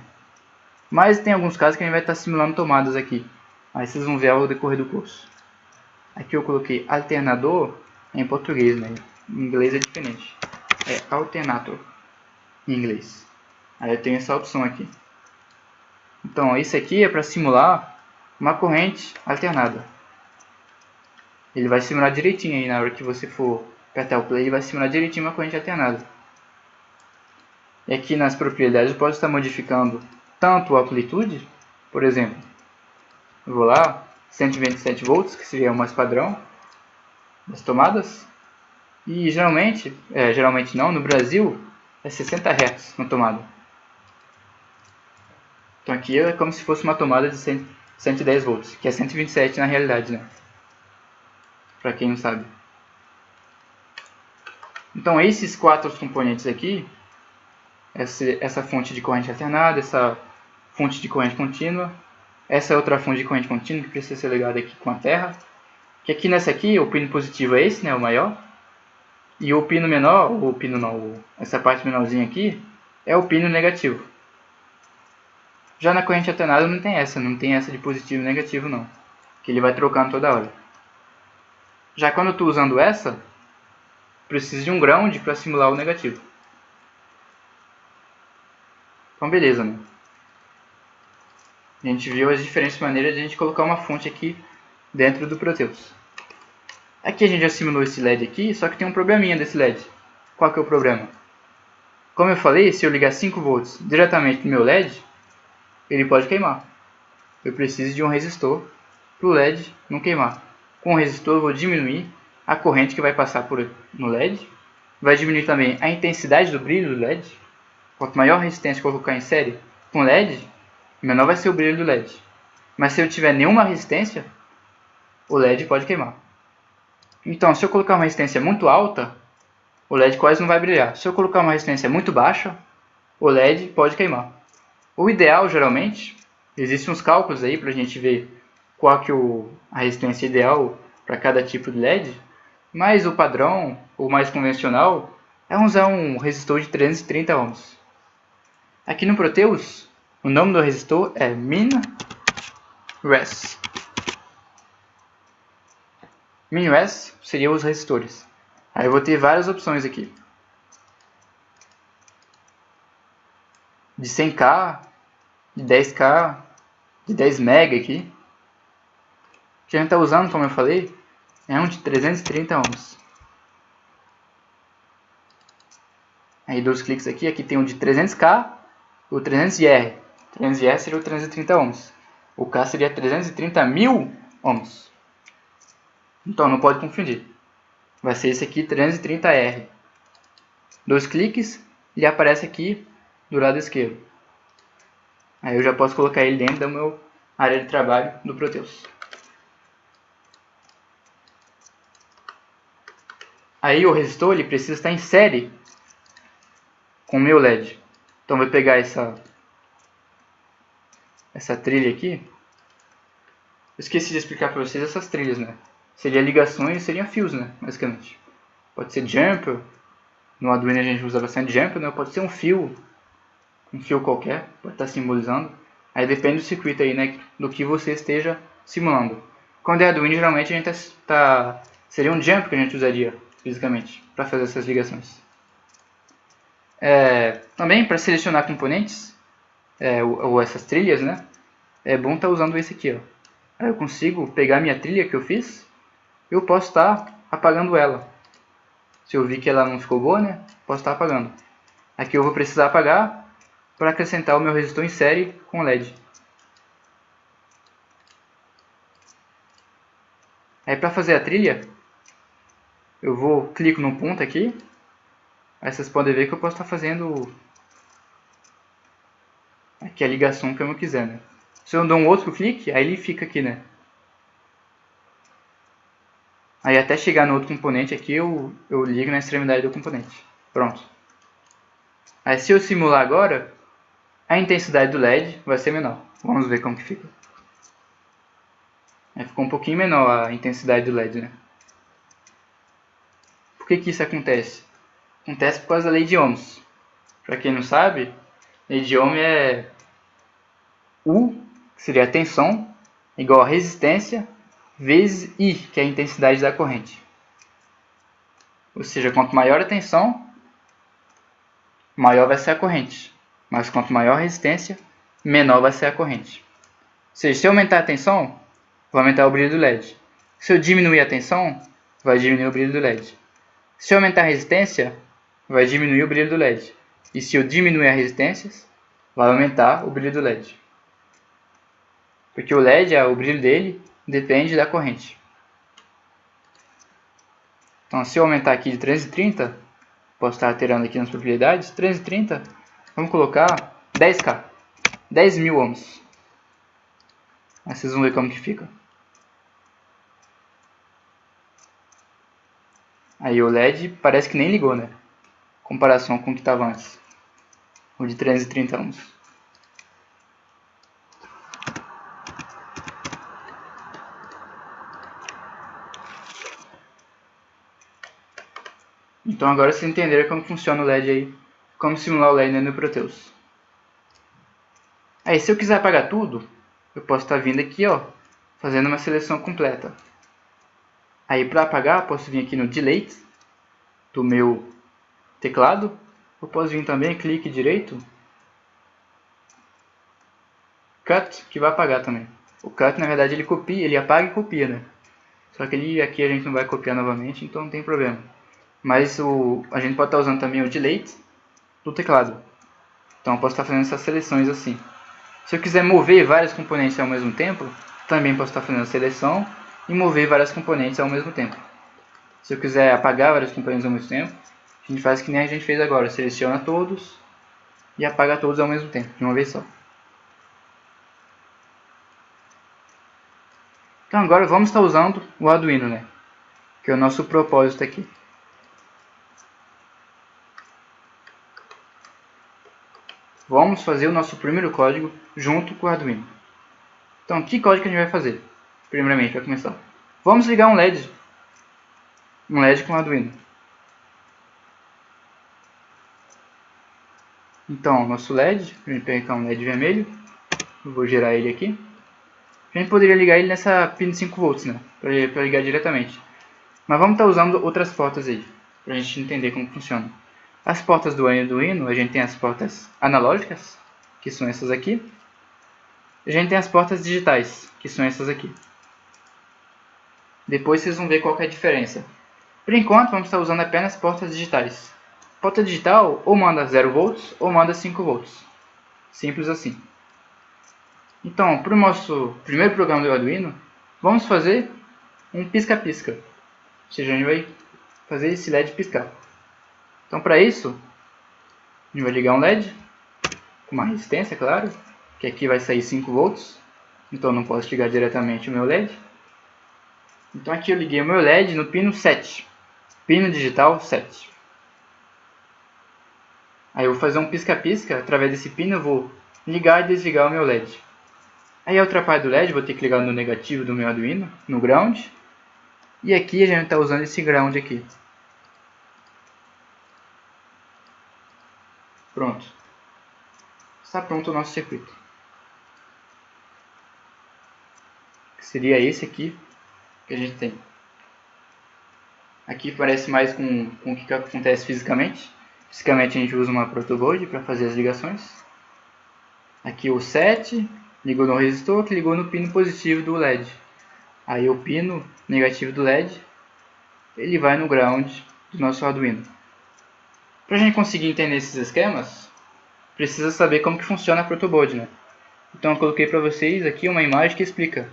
[SPEAKER 1] Mas tem alguns casos que a gente vai estar simulando tomadas aqui. Aí vocês vão ver ao decorrer do curso. Aqui eu coloquei alternador em português, né? Em inglês é diferente. É alternator em inglês. Aí eu tenho essa opção aqui. Então, isso aqui é para simular uma corrente alternada. Ele vai simular direitinho aí na hora que você for apertar o play, ele vai simular direitinho uma corrente alternada. E aqui nas propriedades eu posso estar modificando tanto a amplitude, por exemplo, eu vou lá, 127 volts, que seria o mais padrão das tomadas, e geralmente não, no Brasil é 60 Hz na tomada. Então aqui é como se fosse uma tomada de 110 volts, que é 127 na realidade, né? Para quem não sabe. Então esses 4 componentes aqui, essa fonte de corrente alternada, essa fonte de corrente contínua, essa outra fonte de corrente contínua que precisa ser ligada aqui com a terra, que aqui nessa aqui o pino positivo é esse, né, o maior, e o pino menor, essa parte menorzinha aqui, é o pino negativo. Já na corrente alternada não tem essa de positivo e negativo não, que ele vai trocando toda hora. Já quando eu estou usando essa, preciso de um ground para simular o negativo. Então beleza, né? A gente viu as diferentes maneiras de a gente colocar uma fonte aqui dentro do Proteus. Aqui a gente já simulou esse LED aqui, só que tem um probleminha desse LED. Qual que é o problema? Como eu falei, se eu ligar 5 volts diretamente no meu LED, ele pode queimar. Eu preciso de um resistor para o LED não queimar. Com o resistor eu vou diminuir a corrente que vai passar no LED. Vai diminuir também a intensidade do brilho do LED. Quanto maior a resistência que eu colocar em série com LED, menor vai ser o brilho do LED. Mas se eu tiver nenhuma resistência, o LED pode queimar. Então, se eu colocar uma resistência muito alta, o LED quase não vai brilhar. Se eu colocar uma resistência muito baixa, o LED pode queimar. O ideal, geralmente, existem uns cálculos aí para a gente ver qual que é a resistência ideal para cada tipo de LED, Mas o padrão, o mais convencional, é usar um resistor de 330 ohms. Aqui no Proteus, o nome do resistor é min-res. Min-res seria os resistores. Aí eu vou ter várias opções aqui. De 100k, de 10k, de 10 MB aqui. O que a gente está usando, como eu falei, é um de 330 ohms. Aí dois cliques aqui, aqui tem um de 300k e o 300R. 300R seria o 330 ohms. O K seria 330.000 ohms. Então não pode confundir. Vai ser esse aqui, 330R. Dois cliques, ele aparece aqui do lado esquerdo. Aí eu já posso colocar ele dentro da minha área de trabalho do Proteus. Aí o resistor ele precisa estar em série com o meu LED. Então eu vou pegar essa trilha aqui. Eu esqueci de explicar para vocês essas trilhas, né? Seria ligações, seriam fios, né? Basicamente. Pode ser jumper. No Arduino a gente usa bastante jumper, né? Pode ser um fio qualquer, pode estar simbolizando. Aí depende do circuito aí, né? Do que você esteja simulando. Quando é Arduino, geralmente a gente seria um jumper que a gente usaria fisicamente para fazer essas ligações. Também para selecionar componentes ou essas trilhas, né? É bom estar usando esse aqui, ó. Aí eu consigo pegar minha trilha que eu fiz, eu posso estar apagando ela. Se eu vi que ela não ficou boa, né? Posso estar apagando. Aqui eu vou precisar apagar para acrescentar o meu resistor em série com LED. Aí para fazer a trilha, eu clico no ponto aqui. Aí vocês podem ver que eu posso estar fazendo aqui a ligação que eu quiser, né? Se eu dou um outro clique, aí ele fica aqui, né? Aí até chegar no outro componente aqui, eu ligo na extremidade do componente. Pronto. Aí se eu simular agora, a intensidade do LED vai ser menor. Vamos ver como que fica. Aí ficou um pouquinho menor a intensidade do LED, né? Por que isso acontece? Acontece por causa da lei de Ohms. Para quem não sabe, a lei de Ohm é U, que seria a tensão, igual a resistência, vezes I, que é a intensidade da corrente. Ou seja, quanto maior a tensão, maior vai ser a corrente. Mas quanto maior a resistência, menor vai ser a corrente. Ou seja, se eu aumentar a tensão, vai aumentar o brilho do LED. Se eu diminuir a tensão, vai diminuir o brilho do LED. Se eu aumentar a resistência, vai diminuir o brilho do LED. E se eu diminuir a resistência, vai aumentar o brilho do LED. Porque o LED, o brilho dele, depende da corrente. Então, se eu aumentar aqui de 330, posso estar alterando aqui nas propriedades, 330, vamos colocar 10k, 10.000 ohms. Aí vocês vão ver como que fica. Aí o LED parece que nem ligou, né? Em comparação com o que estava antes. O de 330 ohms. Então agora vocês entenderam como funciona o LED aí. Como simular o LED no Proteus. Aí se eu quiser apagar tudo, eu posso estar vindo aqui, ó, fazendo uma seleção completa. Aí para apagar, eu posso vir aqui no Delete do meu teclado. Eu posso vir também, clique direito, Cut, que vai apagar também. O Cut, na verdade, ele copia, ele apaga e copia, né? Só que aqui a gente não vai copiar novamente, então não tem problema. Mas a gente pode estar usando também o Delete do teclado. Então eu posso estar fazendo essas seleções assim. Se eu quiser mover vários componentes ao mesmo tempo, também posso estar fazendo a seleção e mover vários componentes ao mesmo tempo. Se eu quiser apagar vários componentes ao mesmo tempo, a gente faz que nem a gente fez agora. Seleciona todos e apaga todos ao mesmo tempo, de uma vez só. Então agora vamos estar usando o Arduino, né? Que é o nosso propósito aqui. Vamos fazer o nosso primeiro código junto com o Arduino. Então, que código que a gente vai fazer? Primeiramente, para começar. Vamos ligar um LED. um LED com Arduino. Então, nosso LED, a gente pegar um LED vermelho, eu vou gerar ele aqui. A gente poderia ligar ele nessa pin de 5 volts, né? Para ligar diretamente. Mas vamos estar usando outras portas aí, para a gente entender como funciona. As portas do Arduino, a gente tem as portas analógicas, que são essas aqui. A gente tem as portas digitais, que são essas aqui. Depois vocês vão ver qual que é a diferença. Por enquanto, vamos estar usando apenas portas digitais. Porta digital ou manda 0 volts ou manda 5 volts. Simples assim. Então, para o nosso primeiro programa do Arduino, vamos fazer um pisca-pisca. Ou seja, a gente vai fazer esse LED piscar. Então, para isso, a gente vai ligar um LED com uma resistência, claro, que aqui vai sair 5 volts. Então, eu não posso ligar diretamente o meu LED. Então, aqui eu liguei o meu LED no pino 7. Pino digital 7. Aí eu vou fazer um pisca-pisca, através desse pino eu vou ligar e desligar o meu LED. Aí a outra parte do LED eu vou ter que ligar no negativo do meu Arduino, no ground. E aqui a gente está usando esse ground aqui. Pronto. Está pronto o nosso circuito. Que seria esse aqui que a gente tem. Aqui parece mais com o que acontece fisicamente. Fisicamente a gente usa uma protoboard para fazer as ligações. Aqui o 7 ligou no resistor que ligou no pino positivo do LED. Aí o pino negativo do LED ele vai no ground do nosso Arduino. Para a gente conseguir entender esses esquemas, precisa saber como que funciona a protoboard, né? Então eu coloquei para vocês aqui uma imagem que explica.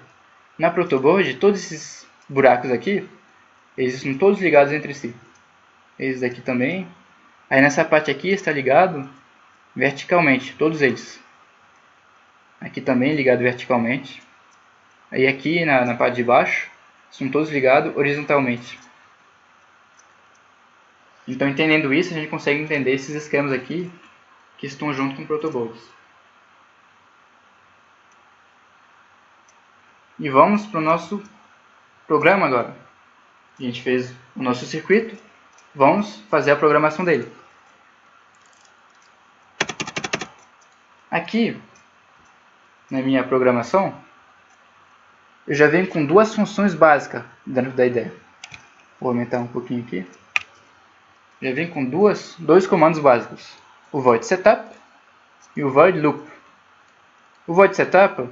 [SPEAKER 1] Na protoboard, todos esses buracos aqui, eles estão todos ligados entre si. Esses aqui também. Aí nessa parte aqui está ligado verticalmente, todos eles. Aqui também ligado verticalmente. Aí aqui na parte de baixo, são todos ligados horizontalmente. Então entendendo isso, a gente consegue entender esses esquemas aqui que estão junto com protoboards. E vamos para o nosso programa agora. A gente fez o nosso circuito, vamos fazer a programação dele. Aqui, na minha programação, eu já venho com duas funções básicas dentro da ideia. Vou aumentar um pouquinho aqui. Já vem com dois comandos básicos. O void setup e o void loop. O void setup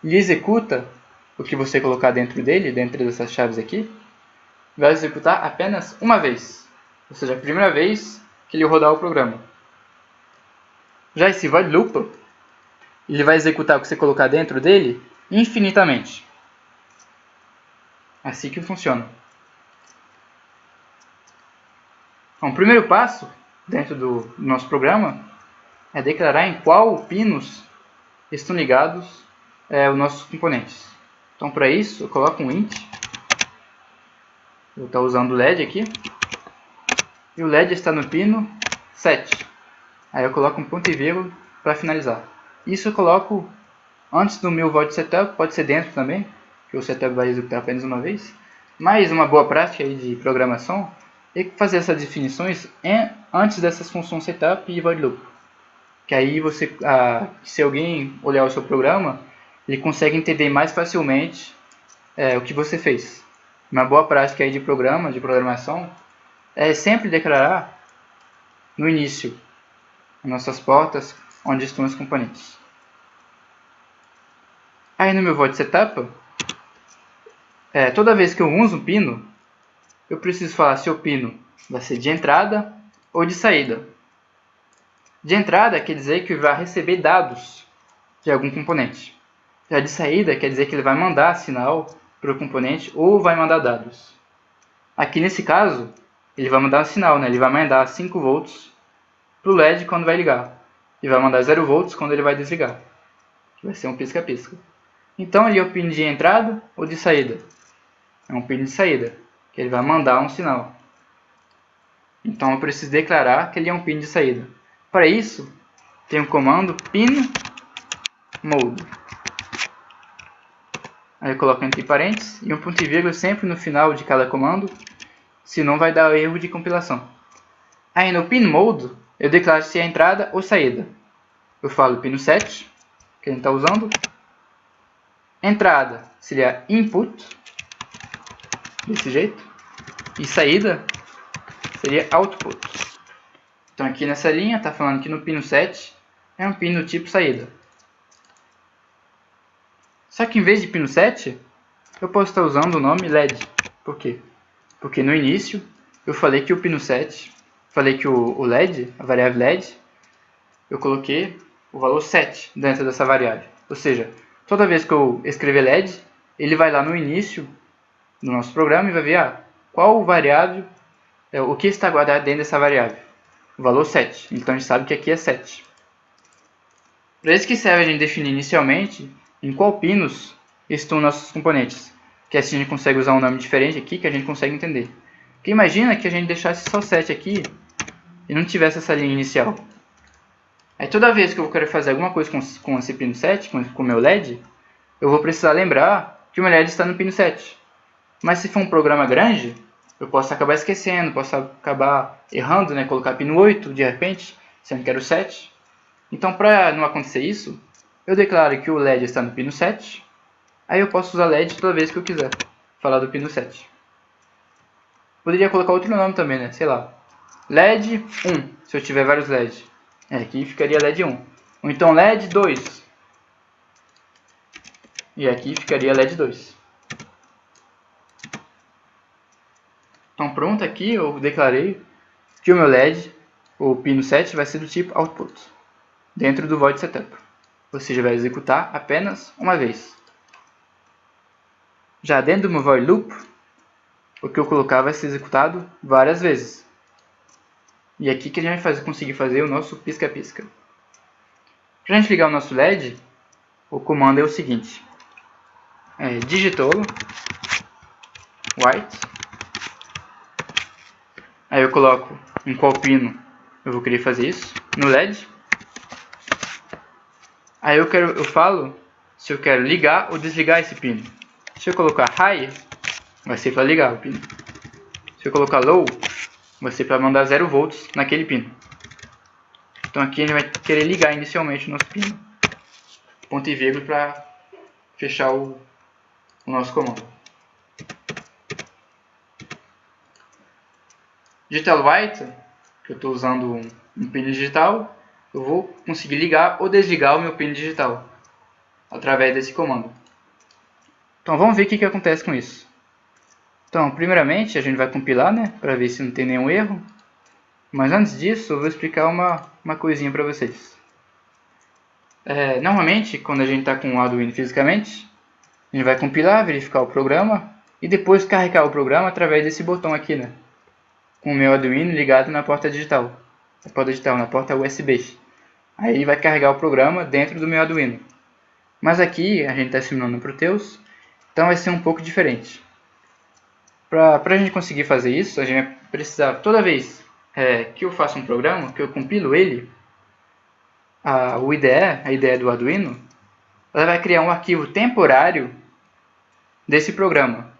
[SPEAKER 1] ele executa o que você colocar dentro dele, dentro dessas chaves aqui, vai executar apenas uma vez. Ou seja, a primeira vez que ele rodar o programa. Já esse void loop, ele vai executar o que você colocar dentro dele infinitamente. Assim que funciona. Então, o primeiro passo dentro do nosso programa é declarar em qual pinos estão ligados os nossos componentes. Então, para isso, eu coloco um int. Eu estou usando o LED aqui. E o LED está no pino 7. Aí eu coloco um ponto e vírgula para finalizar. Isso eu coloco antes do meu void setup, pode ser dentro também, que o setup vai executar apenas uma vez. Mas uma boa prática aí de programação é fazer essas definições antes dessas funções setup e void loop. Que aí você, se alguém olhar o seu programa, ele consegue entender mais facilmente o que você fez. Uma boa prática aí de programação, é sempre declarar no início as nossas portas onde estão os componentes. Aí no meu void setup, toda vez que eu uso um pino, eu preciso falar se o pino vai ser de entrada ou de saída. De entrada quer dizer que vai receber dados de algum componente. Já de saída quer dizer que ele vai mandar sinal para o componente ou vai mandar dados. Aqui nesse caso, ele vai mandar um sinal, né? Ele vai mandar 5 volts para o LED quando vai ligar. E vai mandar 0 volts quando ele vai desligar. Que vai ser um pisca-pisca. Então ele é o pino de entrada ou de saída? É um pino de saída, que ele vai mandar um sinal. Então eu preciso declarar que ele é um pino de saída. Para isso, tem o comando pin mode. Aí eu coloco entre parênteses e um ponto e vírgula sempre no final de cada comando, senão vai dar erro de compilação. Aí no pin mode, eu declaro se é entrada ou saída. Eu falo pino 7, que a gente está usando. Entrada seria input, desse jeito. E saída seria output. Então aqui nessa linha está falando que no pino 7 é um pino tipo saída. Só que em vez de pino 7, eu posso estar usando o nome LED. Por quê? Porque no início eu falei que o pino 7, falei que o LED, a variável LED, eu coloquei o valor 7 dentro dessa variável. Ou seja, toda vez que eu escrever LED, ele vai lá no início do nosso programa e vai ver qual variável, o que está guardado dentro dessa variável. O valor 7. Então a gente sabe que aqui é 7. Para isso que serve a gente definir inicialmente em qual pinos estão nossos componentes. Que assim a gente consegue usar um nome diferente aqui que a gente consegue entender. Porque imagina que a gente deixasse só 7 aqui e não tivesse essa linha inicial. Aí toda vez que eu quero fazer alguma coisa com esse pino 7, com o meu LED, eu vou precisar lembrar que o meu LED está no pino 7. Mas se for um programa grande, eu posso acabar esquecendo, posso acabar errando, né? Colocar pino 8 de repente, sendo que era o 7. Então, para não acontecer isso, eu declaro que o LED está no pino 7. Aí eu posso usar LED toda vez que eu quiser falar do pino 7. Poderia colocar outro nome também, né? Sei lá. LED 1, se eu tiver vários LED. Aqui ficaria LED 1. Ou então LED 2. E aqui ficaria LED 2. Então pronto, aqui eu declarei que o meu LED, o pino 7, vai ser do tipo output, dentro do void setup. Ou seja, vai executar apenas uma vez. Já dentro do meu void loop, o que eu colocar vai ser executado várias vezes. E aqui que a gente vai conseguir fazer o nosso pisca-pisca. Para a gente ligar o nosso LED, o comando é o seguinte. Digitolo white. Aí eu coloco em qual pino eu vou querer fazer isso. No LED. Aí eu falo se eu quero ligar ou desligar esse pino. Se eu colocar high, vai ser para ligar o pino. Se eu colocar low, vai ser para mandar 0 volts naquele pino. Então aqui a gente vai querer ligar inicialmente o nosso pino. Ponto e vírgula para fechar o nosso comando. Digital white, que eu estou usando um pino digital, eu vou conseguir ligar ou desligar o meu pino digital através desse comando. Então vamos ver o que acontece com isso. Então, primeiramente a gente vai compilar, né, para ver se não tem nenhum erro. Mas antes disso, eu vou explicar uma coisinha para vocês. Normalmente, quando a gente está com o Arduino fisicamente, a gente vai compilar, verificar o programa e depois carregar o programa através desse botão aqui, né? Com o meu Arduino ligado na porta digital. Na porta USB. Aí ele vai carregar o programa dentro do meu Arduino. Mas aqui a gente está simulando no Proteus, então vai ser um pouco diferente. Para a gente conseguir fazer isso, a gente vai precisar, toda vez que eu faço um programa, que eu compilo ele, a IDE do Arduino, ela vai criar um arquivo temporário desse programa.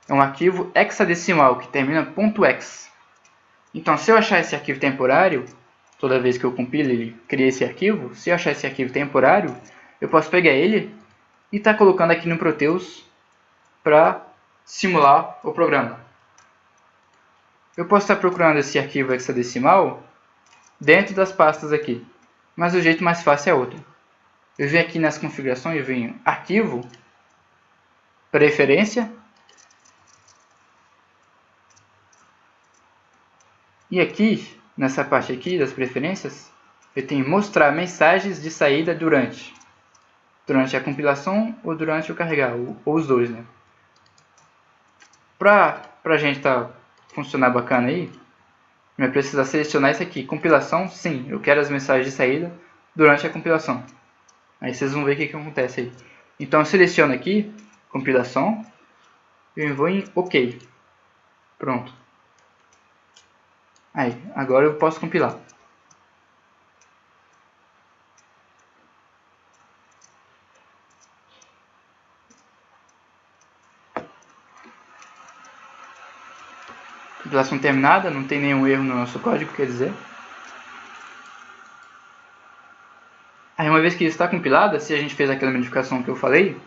[SPEAKER 1] É um arquivo hexadecimal que termina .x. Então, se eu achar esse arquivo temporário, toda vez que eu compilo ele cria esse arquivo, se eu achar esse arquivo temporário, eu posso pegar ele e estar colocando aqui no Proteus para simular o programa. Eu posso estar procurando esse arquivo hexadecimal dentro das pastas aqui, mas o jeito mais fácil é outro. Eu venho aqui nas configurações, eu venho arquivo, preferência, e aqui, nessa parte aqui das preferências, eu tenho mostrar mensagens de saída durante a compilação ou durante o carregar, ou os dois, né? Para a gente funcionar bacana aí, vai precisar selecionar isso aqui, compilação, sim, eu quero as mensagens de saída durante a compilação. Aí vocês vão ver o que acontece aí. Então eu seleciono aqui, compilação, e vou em OK. Pronto. Aí, agora eu posso compilar. compilação terminada, não tem nenhum erro no nosso código, quer dizer. Aí uma vez que está compilada, se a gente fez aquela modificação que eu falei,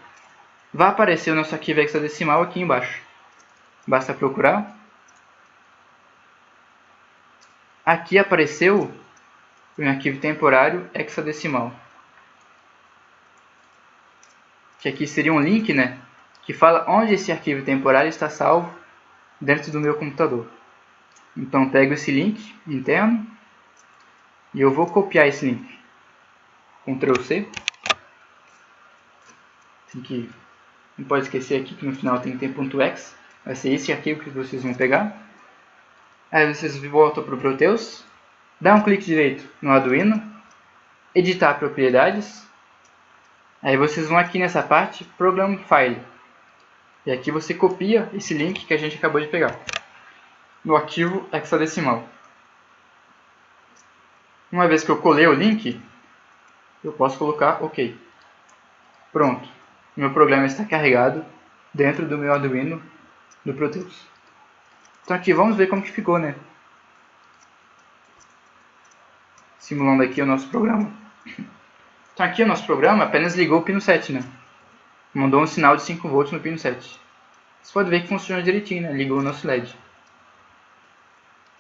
[SPEAKER 1] vai aparecer o nosso arquivo hexadecimal aqui embaixo. Basta procurar. Aqui apareceu um arquivo temporário hexadecimal. Que aqui seria um link, né, que fala onde esse arquivo temporário está salvo dentro do meu computador. Então pego esse link interno e eu vou copiar esse link. Ctrl C. Assim que não pode esquecer aqui que no final tem que ter .exe. Vai ser esse arquivo que vocês vão pegar. Aí vocês voltam para o Proteus, dá um clique direito no Arduino, editar propriedades. Aí vocês vão aqui nessa parte, Program File. E aqui você copia esse link que a gente acabou de pegar no arquivo hexadecimal. Uma vez que eu colei o link, eu posso colocar OK. Pronto, meu programa está carregado dentro do meu Arduino do Proteus. Então aqui vamos ver como que ficou, né? Simulando aqui o nosso programa. Então aqui o nosso programa apenas ligou o pino 7, né? Mandou um sinal de 5 volts no pino 7. Você pode ver que funciona direitinho, né? Ligou o nosso LED.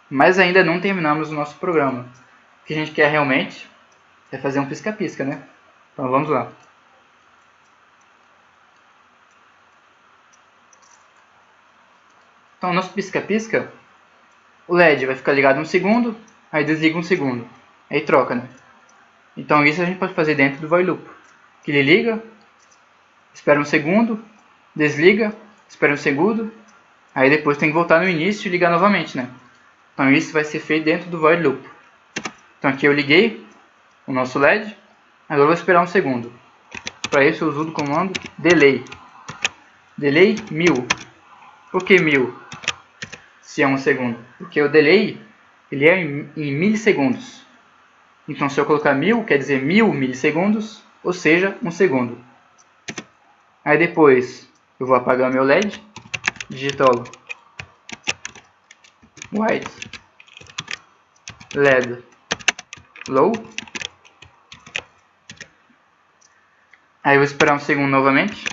[SPEAKER 1] Mas ainda não terminamos o nosso programa. O que a gente quer realmente é fazer um pisca-pisca, né? Então vamos lá. Então o nosso pisca-pisca, o LED vai ficar ligado um segundo, aí desliga um segundo. Aí troca, né? Então isso a gente pode fazer dentro do while loop. Que ele liga, espera um segundo, desliga, espera um segundo, aí depois tem que voltar no início e ligar novamente, né? Então isso vai ser feito dentro do while loop. Então aqui eu liguei o nosso LED, agora eu vou esperar um segundo. Para isso eu uso o comando delay. Delay 1000. Por que 1000? Se é um segundo? Porque o delay ele é em milissegundos. Então se eu colocar 1000, quer dizer 1000 milissegundos, ou seja, um segundo. Aí depois eu vou apagar o meu LED, digito white LED low. Aí eu vou esperar um segundo novamente.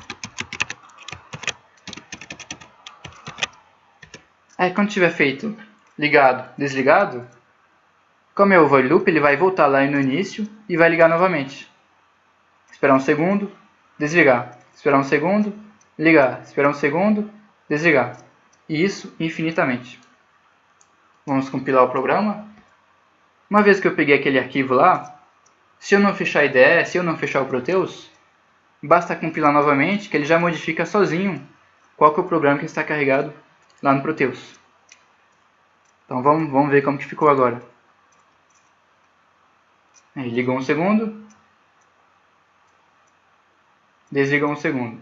[SPEAKER 1] Aí quando tiver feito ligado, desligado, como é o while loop, ele vai voltar lá no início e vai ligar novamente. Esperar um segundo, desligar. Esperar um segundo, ligar. Esperar um segundo, desligar. E isso infinitamente. Vamos compilar o programa. Uma vez que eu peguei aquele arquivo lá, se eu não fechar a IDE, se eu não fechar o Proteus, basta compilar novamente que ele já modifica sozinho qual que é o programa que está carregado lá no Proteus. Então vamos ver como que ficou agora. Aí ligou um segundo, desligou um segundo.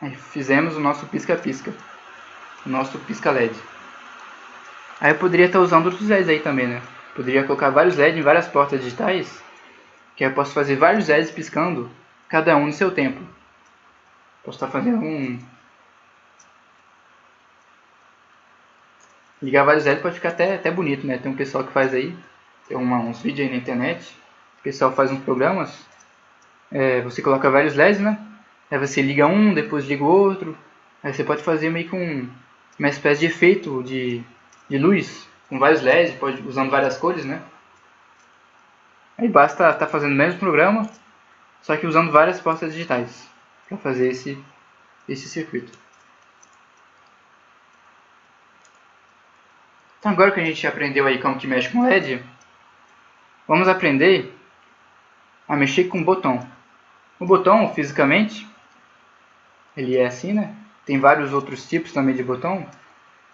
[SPEAKER 1] Aí fizemos o nosso pisca-pisca, o nosso pisca-LED. Aí eu poderia estar usando outros LEDs aí também, né? Poderia colocar vários LEDs em várias portas digitais, que aí eu posso fazer vários LEDs piscando, cada um no seu tempo. Posso estar fazendo ligar vários LEDs pode ficar até bonito, né? Tem um pessoal que faz aí, tem uns vídeos aí na internet, o pessoal faz uns programas, você coloca vários LEDs, né? Aí você liga um, depois liga o outro, aí você pode fazer meio que uma espécie de efeito de luz, com vários LEDs, pode usando várias cores, né? Aí basta estar fazendo o mesmo programa, só que usando várias portas digitais para fazer esse circuito. Então agora que a gente aprendeu aí como que mexe com LED, vamos aprender a mexer com o botão. O botão, fisicamente, ele é assim, né? Tem vários outros tipos também de botão,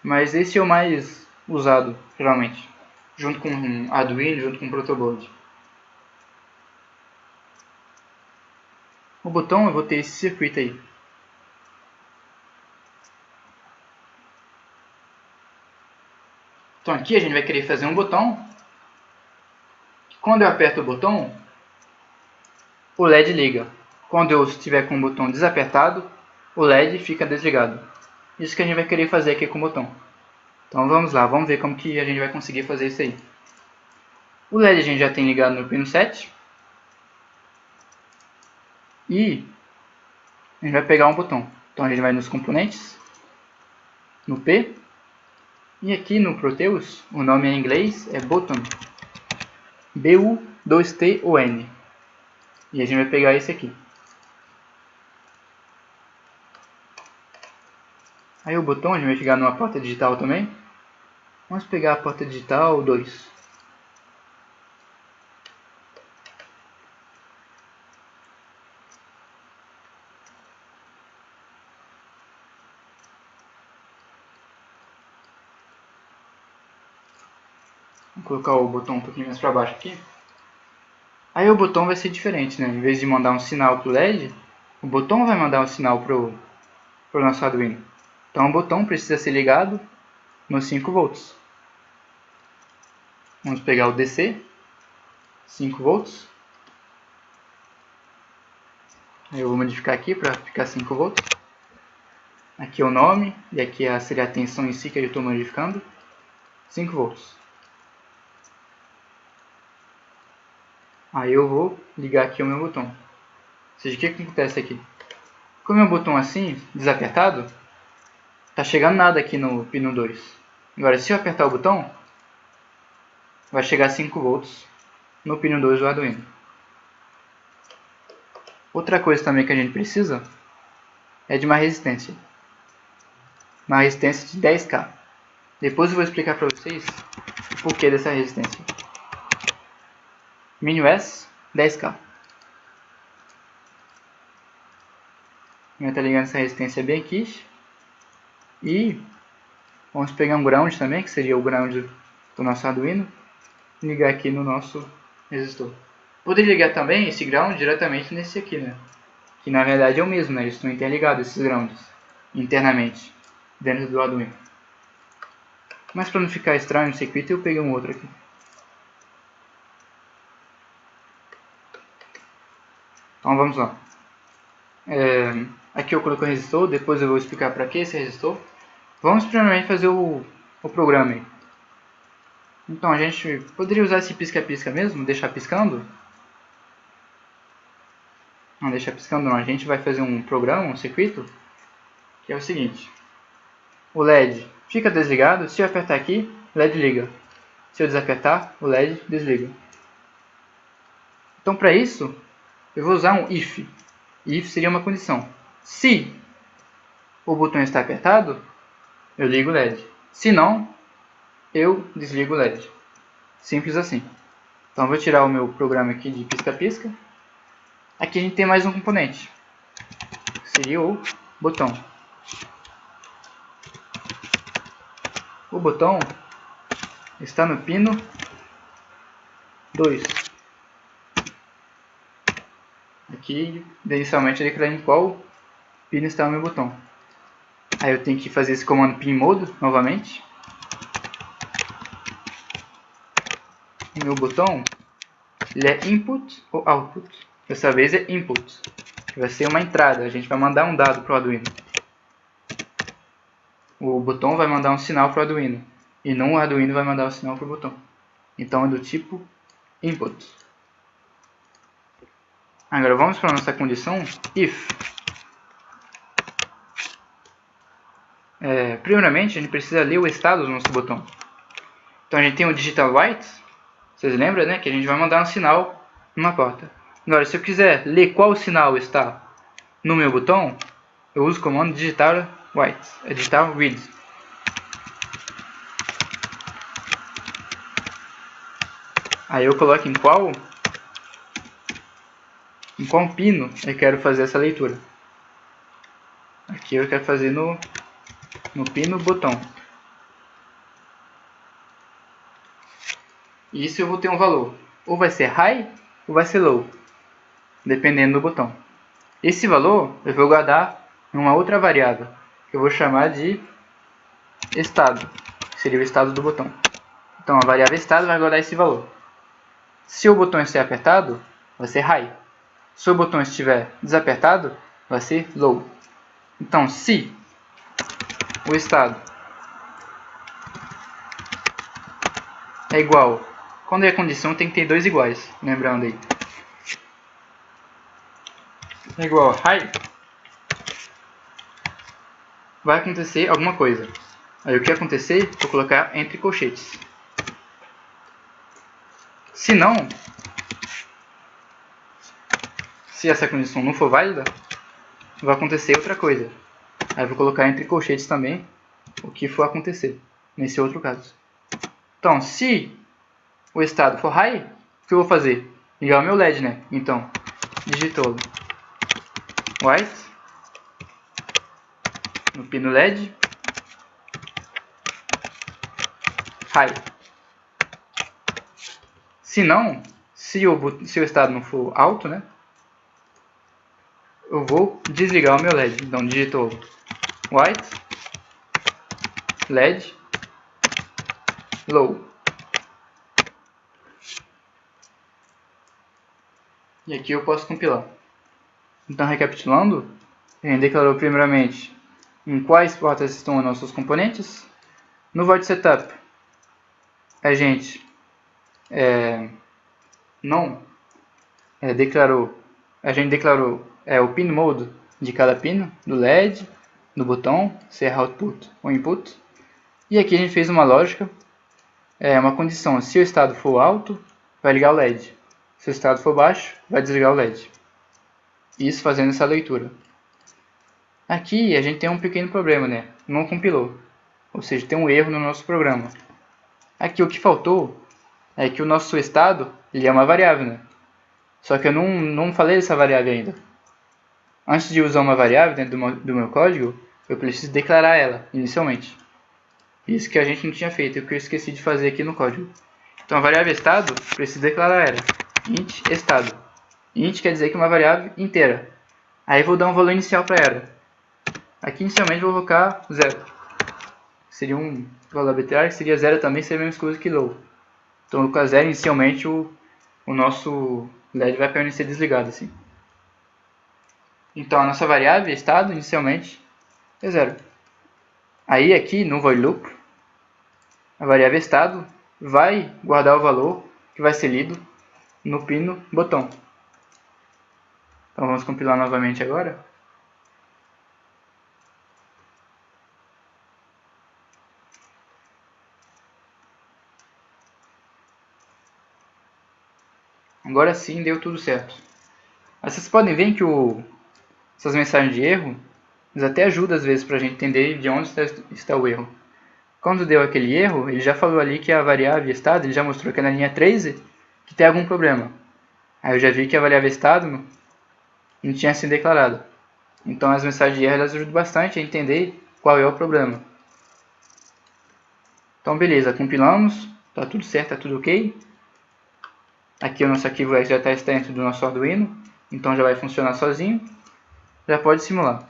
[SPEAKER 1] mas esse é o mais usado, geralmente, junto com o Arduino, junto com o protoboard. O botão, eu vou ter esse circuito aí. Então aqui a gente vai querer fazer um botão. Quando eu aperto o botão, o LED liga. Quando eu estiver com o botão desapertado, o LED fica desligado. Isso que a gente vai querer fazer aqui com o botão. Então vamos lá, vamos ver como que a gente vai conseguir fazer isso aí. O LED a gente já tem ligado no pino 7. E a gente vai pegar um botão. Então a gente vai nos componentes, no P. E aqui no Proteus, o nome em inglês é Button. B-U-2-T-O-N. E a gente vai pegar esse aqui. Aí o botão a gente vai chegar numa porta digital também. Vamos pegar a porta digital 2. Vou colocar o botão um pouquinho mais para baixo aqui. Aí o botão vai ser diferente, né? Em vez de mandar um sinal para o LED, o botão vai mandar um sinal para o nosso Arduino. Então o botão precisa ser ligado nos 5 volts. Vamos pegar o DC, 5 volts. Eu vou modificar aqui para ficar 5 volts. Aqui é o nome, e aqui seria a tensão em si que eu estou modificando. 5 volts. Aí eu vou ligar aqui o meu botão. Ou seja, o que acontece aqui? Com o meu botão assim, desapertado, tá chegando nada aqui no pino 2. Agora, se eu apertar o botão, vai chegar 5 volts no pino 2 do Arduino. Outra coisa também que a gente precisa é de uma resistência. Uma resistência de 10K. Depois eu vou explicar para vocês o porquê dessa resistência. Mínimo S, 10K. Vai estar ligando essa resistência bem aqui. E vamos pegar um ground também, que seria o ground do nosso Arduino. E ligar aqui no nosso resistor. Poderia ligar também esse ground diretamente nesse aqui, né? Que na verdade é o mesmo, né? Eles estão interligados, esses grounds, internamente, dentro do Arduino. Mas para não ficar estranho no circuito, eu peguei um outro aqui. Então vamos lá. Aqui eu coloquei o resistor, depois eu vou explicar para que esse resistor. Vamos primeiramente fazer o programa aí. Então a gente poderia usar esse pisca-pisca mesmo, deixar piscando. Não deixar piscando não, a gente vai fazer um programa, um circuito, que é o seguinte. O LED fica desligado, se eu apertar aqui, o LED liga. Se eu desapertar, o LED desliga. Então para isso, eu vou usar um if. If seria uma condição. Se o botão está apertado, eu ligo o LED. Se não, eu desligo o LED. Simples assim. Então eu vou tirar o meu programa aqui de pisca-pisca. Aqui a gente tem mais um componente. Que seria o botão. O botão está no pino 2. Aqui, inicialmente, eu declarei em qual pino está o meu botão. Aí eu tenho que fazer esse comando pin mode novamente. O meu botão, ele é input ou output. Dessa vez é input. Vai ser uma entrada, a gente vai mandar um dado para o Arduino. O botão vai mandar um sinal para o Arduino. E não o Arduino vai mandar o sinal para o botão. Então é do tipo input. Agora vamos para a nossa condição if. Primeiramente a gente precisa ler o estado do nosso botão. Então a gente tem o digital write. Vocês lembram, né? Que a gente vai mandar um sinal numa porta. Agora, se eu quiser ler qual sinal está no meu botão, eu uso o comando digital write, digital read. Aí eu coloco em qual pino eu quero fazer essa leitura. Aqui eu quero fazer no pino botão. E isso eu vou ter um valor. Ou vai ser high ou vai ser low. Dependendo do botão. Esse valor eu vou guardar em uma outra variável. Que eu vou chamar de estado. Que seria o estado do botão. Então a variável estado vai guardar esse valor. Se o botão estiver apertado, vai ser high. Se o botão estiver desapertado, vai ser low. Então, se o estado é igual, quando é a condição tem que ter dois iguais, lembrando aí. É igual a high, vai acontecer alguma coisa. Aí o que acontecer, vou colocar entre colchetes. Se não, se essa condição não for válida, vai acontecer outra coisa. Aí vou colocar entre colchetes também o que for acontecer, nesse outro caso. Então, se o estado for high, o que eu vou fazer? Ligar o meu LED, né? Então, digito white no pino LED, high. Se não, se o estado não for alto, né? Eu vou desligar o meu LED. Então, digito white, LED, low. E aqui eu posso compilar. Então, recapitulando, a gente declarou primeiramente em quais portas estão os nossos componentes. No void setup, a gente declarou o pin mode de cada pino, do LED, do botão, se é output ou input. E aqui a gente fez uma lógica, uma condição: se o estado for alto, vai ligar o LED. Se o estado for baixo, vai desligar o LED. Isso fazendo essa leitura. Aqui a gente tem um pequeno problema, né? Não compilou. Ou seja, tem um erro no nosso programa. Aqui o que faltou é que o nosso estado ele é uma variável, né? Só que eu não falei dessa variável ainda. Antes de usar uma variável dentro do meu código, eu preciso declarar ela inicialmente. Isso que a gente não tinha feito, que eu esqueci de fazer aqui no código. Então a variável estado, preciso declarar ela. Int estado. Int quer dizer que é uma variável inteira. Aí vou dar um valor inicial para ela. Aqui inicialmente vou colocar 0. Seria um valor arbitrário, que seria 0 também, seria a mesma coisa que low. Então vou colocar 0 inicialmente, o nosso LED vai permanecer desligado assim. Então a nossa variável estado inicialmente é 0. Aí aqui no void loop, a variável estado vai guardar o valor que vai ser lido no pino botão. Então vamos compilar novamente agora. Agora sim deu tudo certo. Mas vocês podem ver que essas mensagens de erro até ajudam às vezes para a gente entender de onde está o erro. Quando deu aquele erro, ele já falou ali que a variável estado, ele já mostrou que é na linha 13 que tem algum problema. Aí eu já vi que a variável estado não tinha sido declarada. Então as mensagens de erro elas ajudam bastante a entender qual é o problema. Então beleza, compilamos, está tudo certo, está tudo ok. Aqui o nosso arquivo já está dentro do nosso Arduino, então já vai funcionar sozinho. Já pode simular.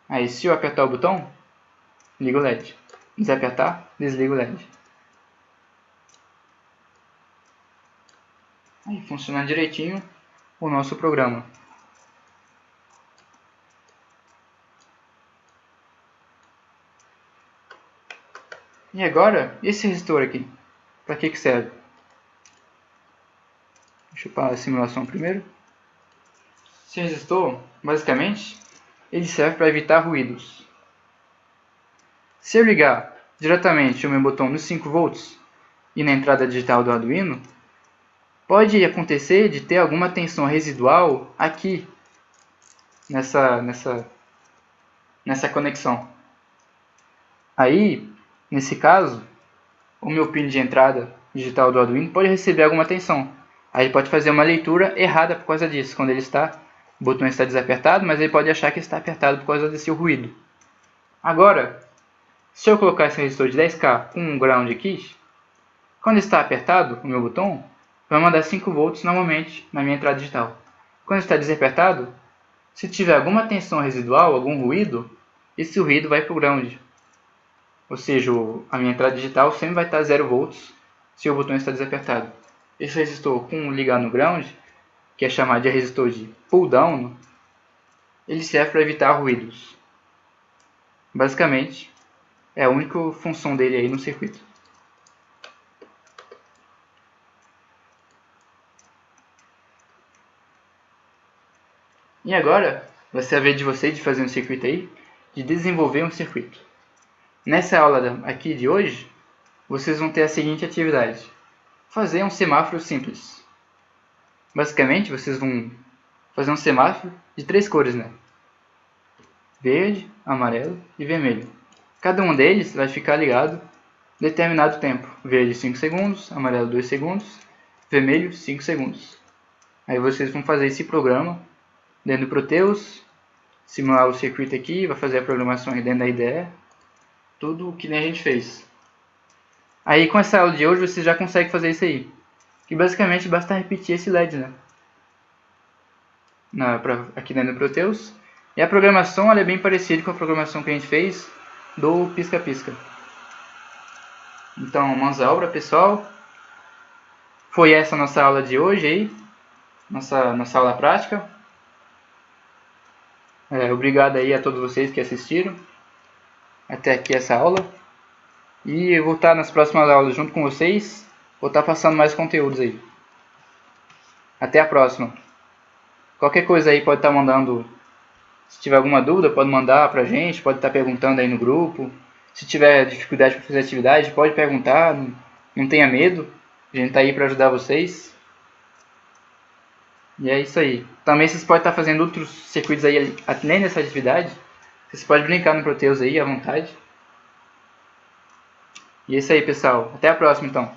[SPEAKER 1] Aí se eu apertar o botão, liga o LED. Desapertar, desliga o LED. Aí funciona direitinho o nosso programa. E agora, esse resistor aqui, para que serve? Deixa eu parar a simulação primeiro. Esse resistor, basicamente, ele serve para evitar ruídos. Se eu ligar diretamente o meu botão nos 5 volts e na entrada digital do Arduino, pode acontecer de ter alguma tensão residual aqui nessa conexão. Aí, nesse caso, o meu pino de entrada digital do Arduino pode receber alguma tensão. Aí ele pode fazer uma leitura errada por causa disso, quando o botão está desapertado, mas ele pode achar que está apertado por causa desse ruído. Agora, se eu colocar esse resistor de 10K com um ground aqui, quando está apertado o meu botão, vai mandar 5 volts normalmente na minha entrada digital. Quando está desapertado, se tiver alguma tensão residual, algum ruído, esse ruído vai para o ground. Ou seja, a minha entrada digital sempre vai estar 0 volts se o botão está desapertado. Esse resistor com ligar no ground, que é chamado de resistor de pull down, ele serve para evitar ruídos. Basicamente, é a única função dele aí no circuito. E agora, vai ser a vez de vocês de fazer um circuito aí, de desenvolver um circuito. Nessa aula aqui de hoje, vocês vão ter a seguinte atividade: fazer um semáforo simples. Basicamente, vocês vão fazer um semáforo de 3 cores, né? Verde, amarelo e vermelho. Cada um deles vai ficar ligado determinado tempo. Verde 5 segundos, amarelo 2 segundos, vermelho 5 segundos. Aí vocês vão fazer esse programa dentro do Proteus, simular o circuito aqui, vai fazer a programação dentro da IDE, tudo o que nem a gente fez. Aí com essa aula de hoje vocês já conseguem fazer isso aí. Que basicamente basta repetir esse LED, né? Aqui dentro do Proteus. E a programação ela é bem parecida com a programação que a gente fez do pisca-pisca. Então, mãos à obra, pessoal. Foi essa a nossa aula de hoje aí. Nossa aula prática. Obrigado aí a todos vocês que assistiram até aqui essa aula. E eu vou estar nas próximas aulas junto com vocês. Vou estar passando mais conteúdos aí. Até a próxima. Qualquer coisa aí pode estar mandando. Se tiver alguma dúvida, pode mandar pra gente. Pode estar perguntando aí no grupo. Se tiver dificuldade para fazer atividade, pode perguntar. Não tenha medo. A gente está aí para ajudar vocês. E é isso aí. Também vocês podem estar fazendo outros circuitos aí além dessa atividade. Vocês podem brincar no Proteus aí à vontade. E é isso aí, pessoal. Até a próxima, então.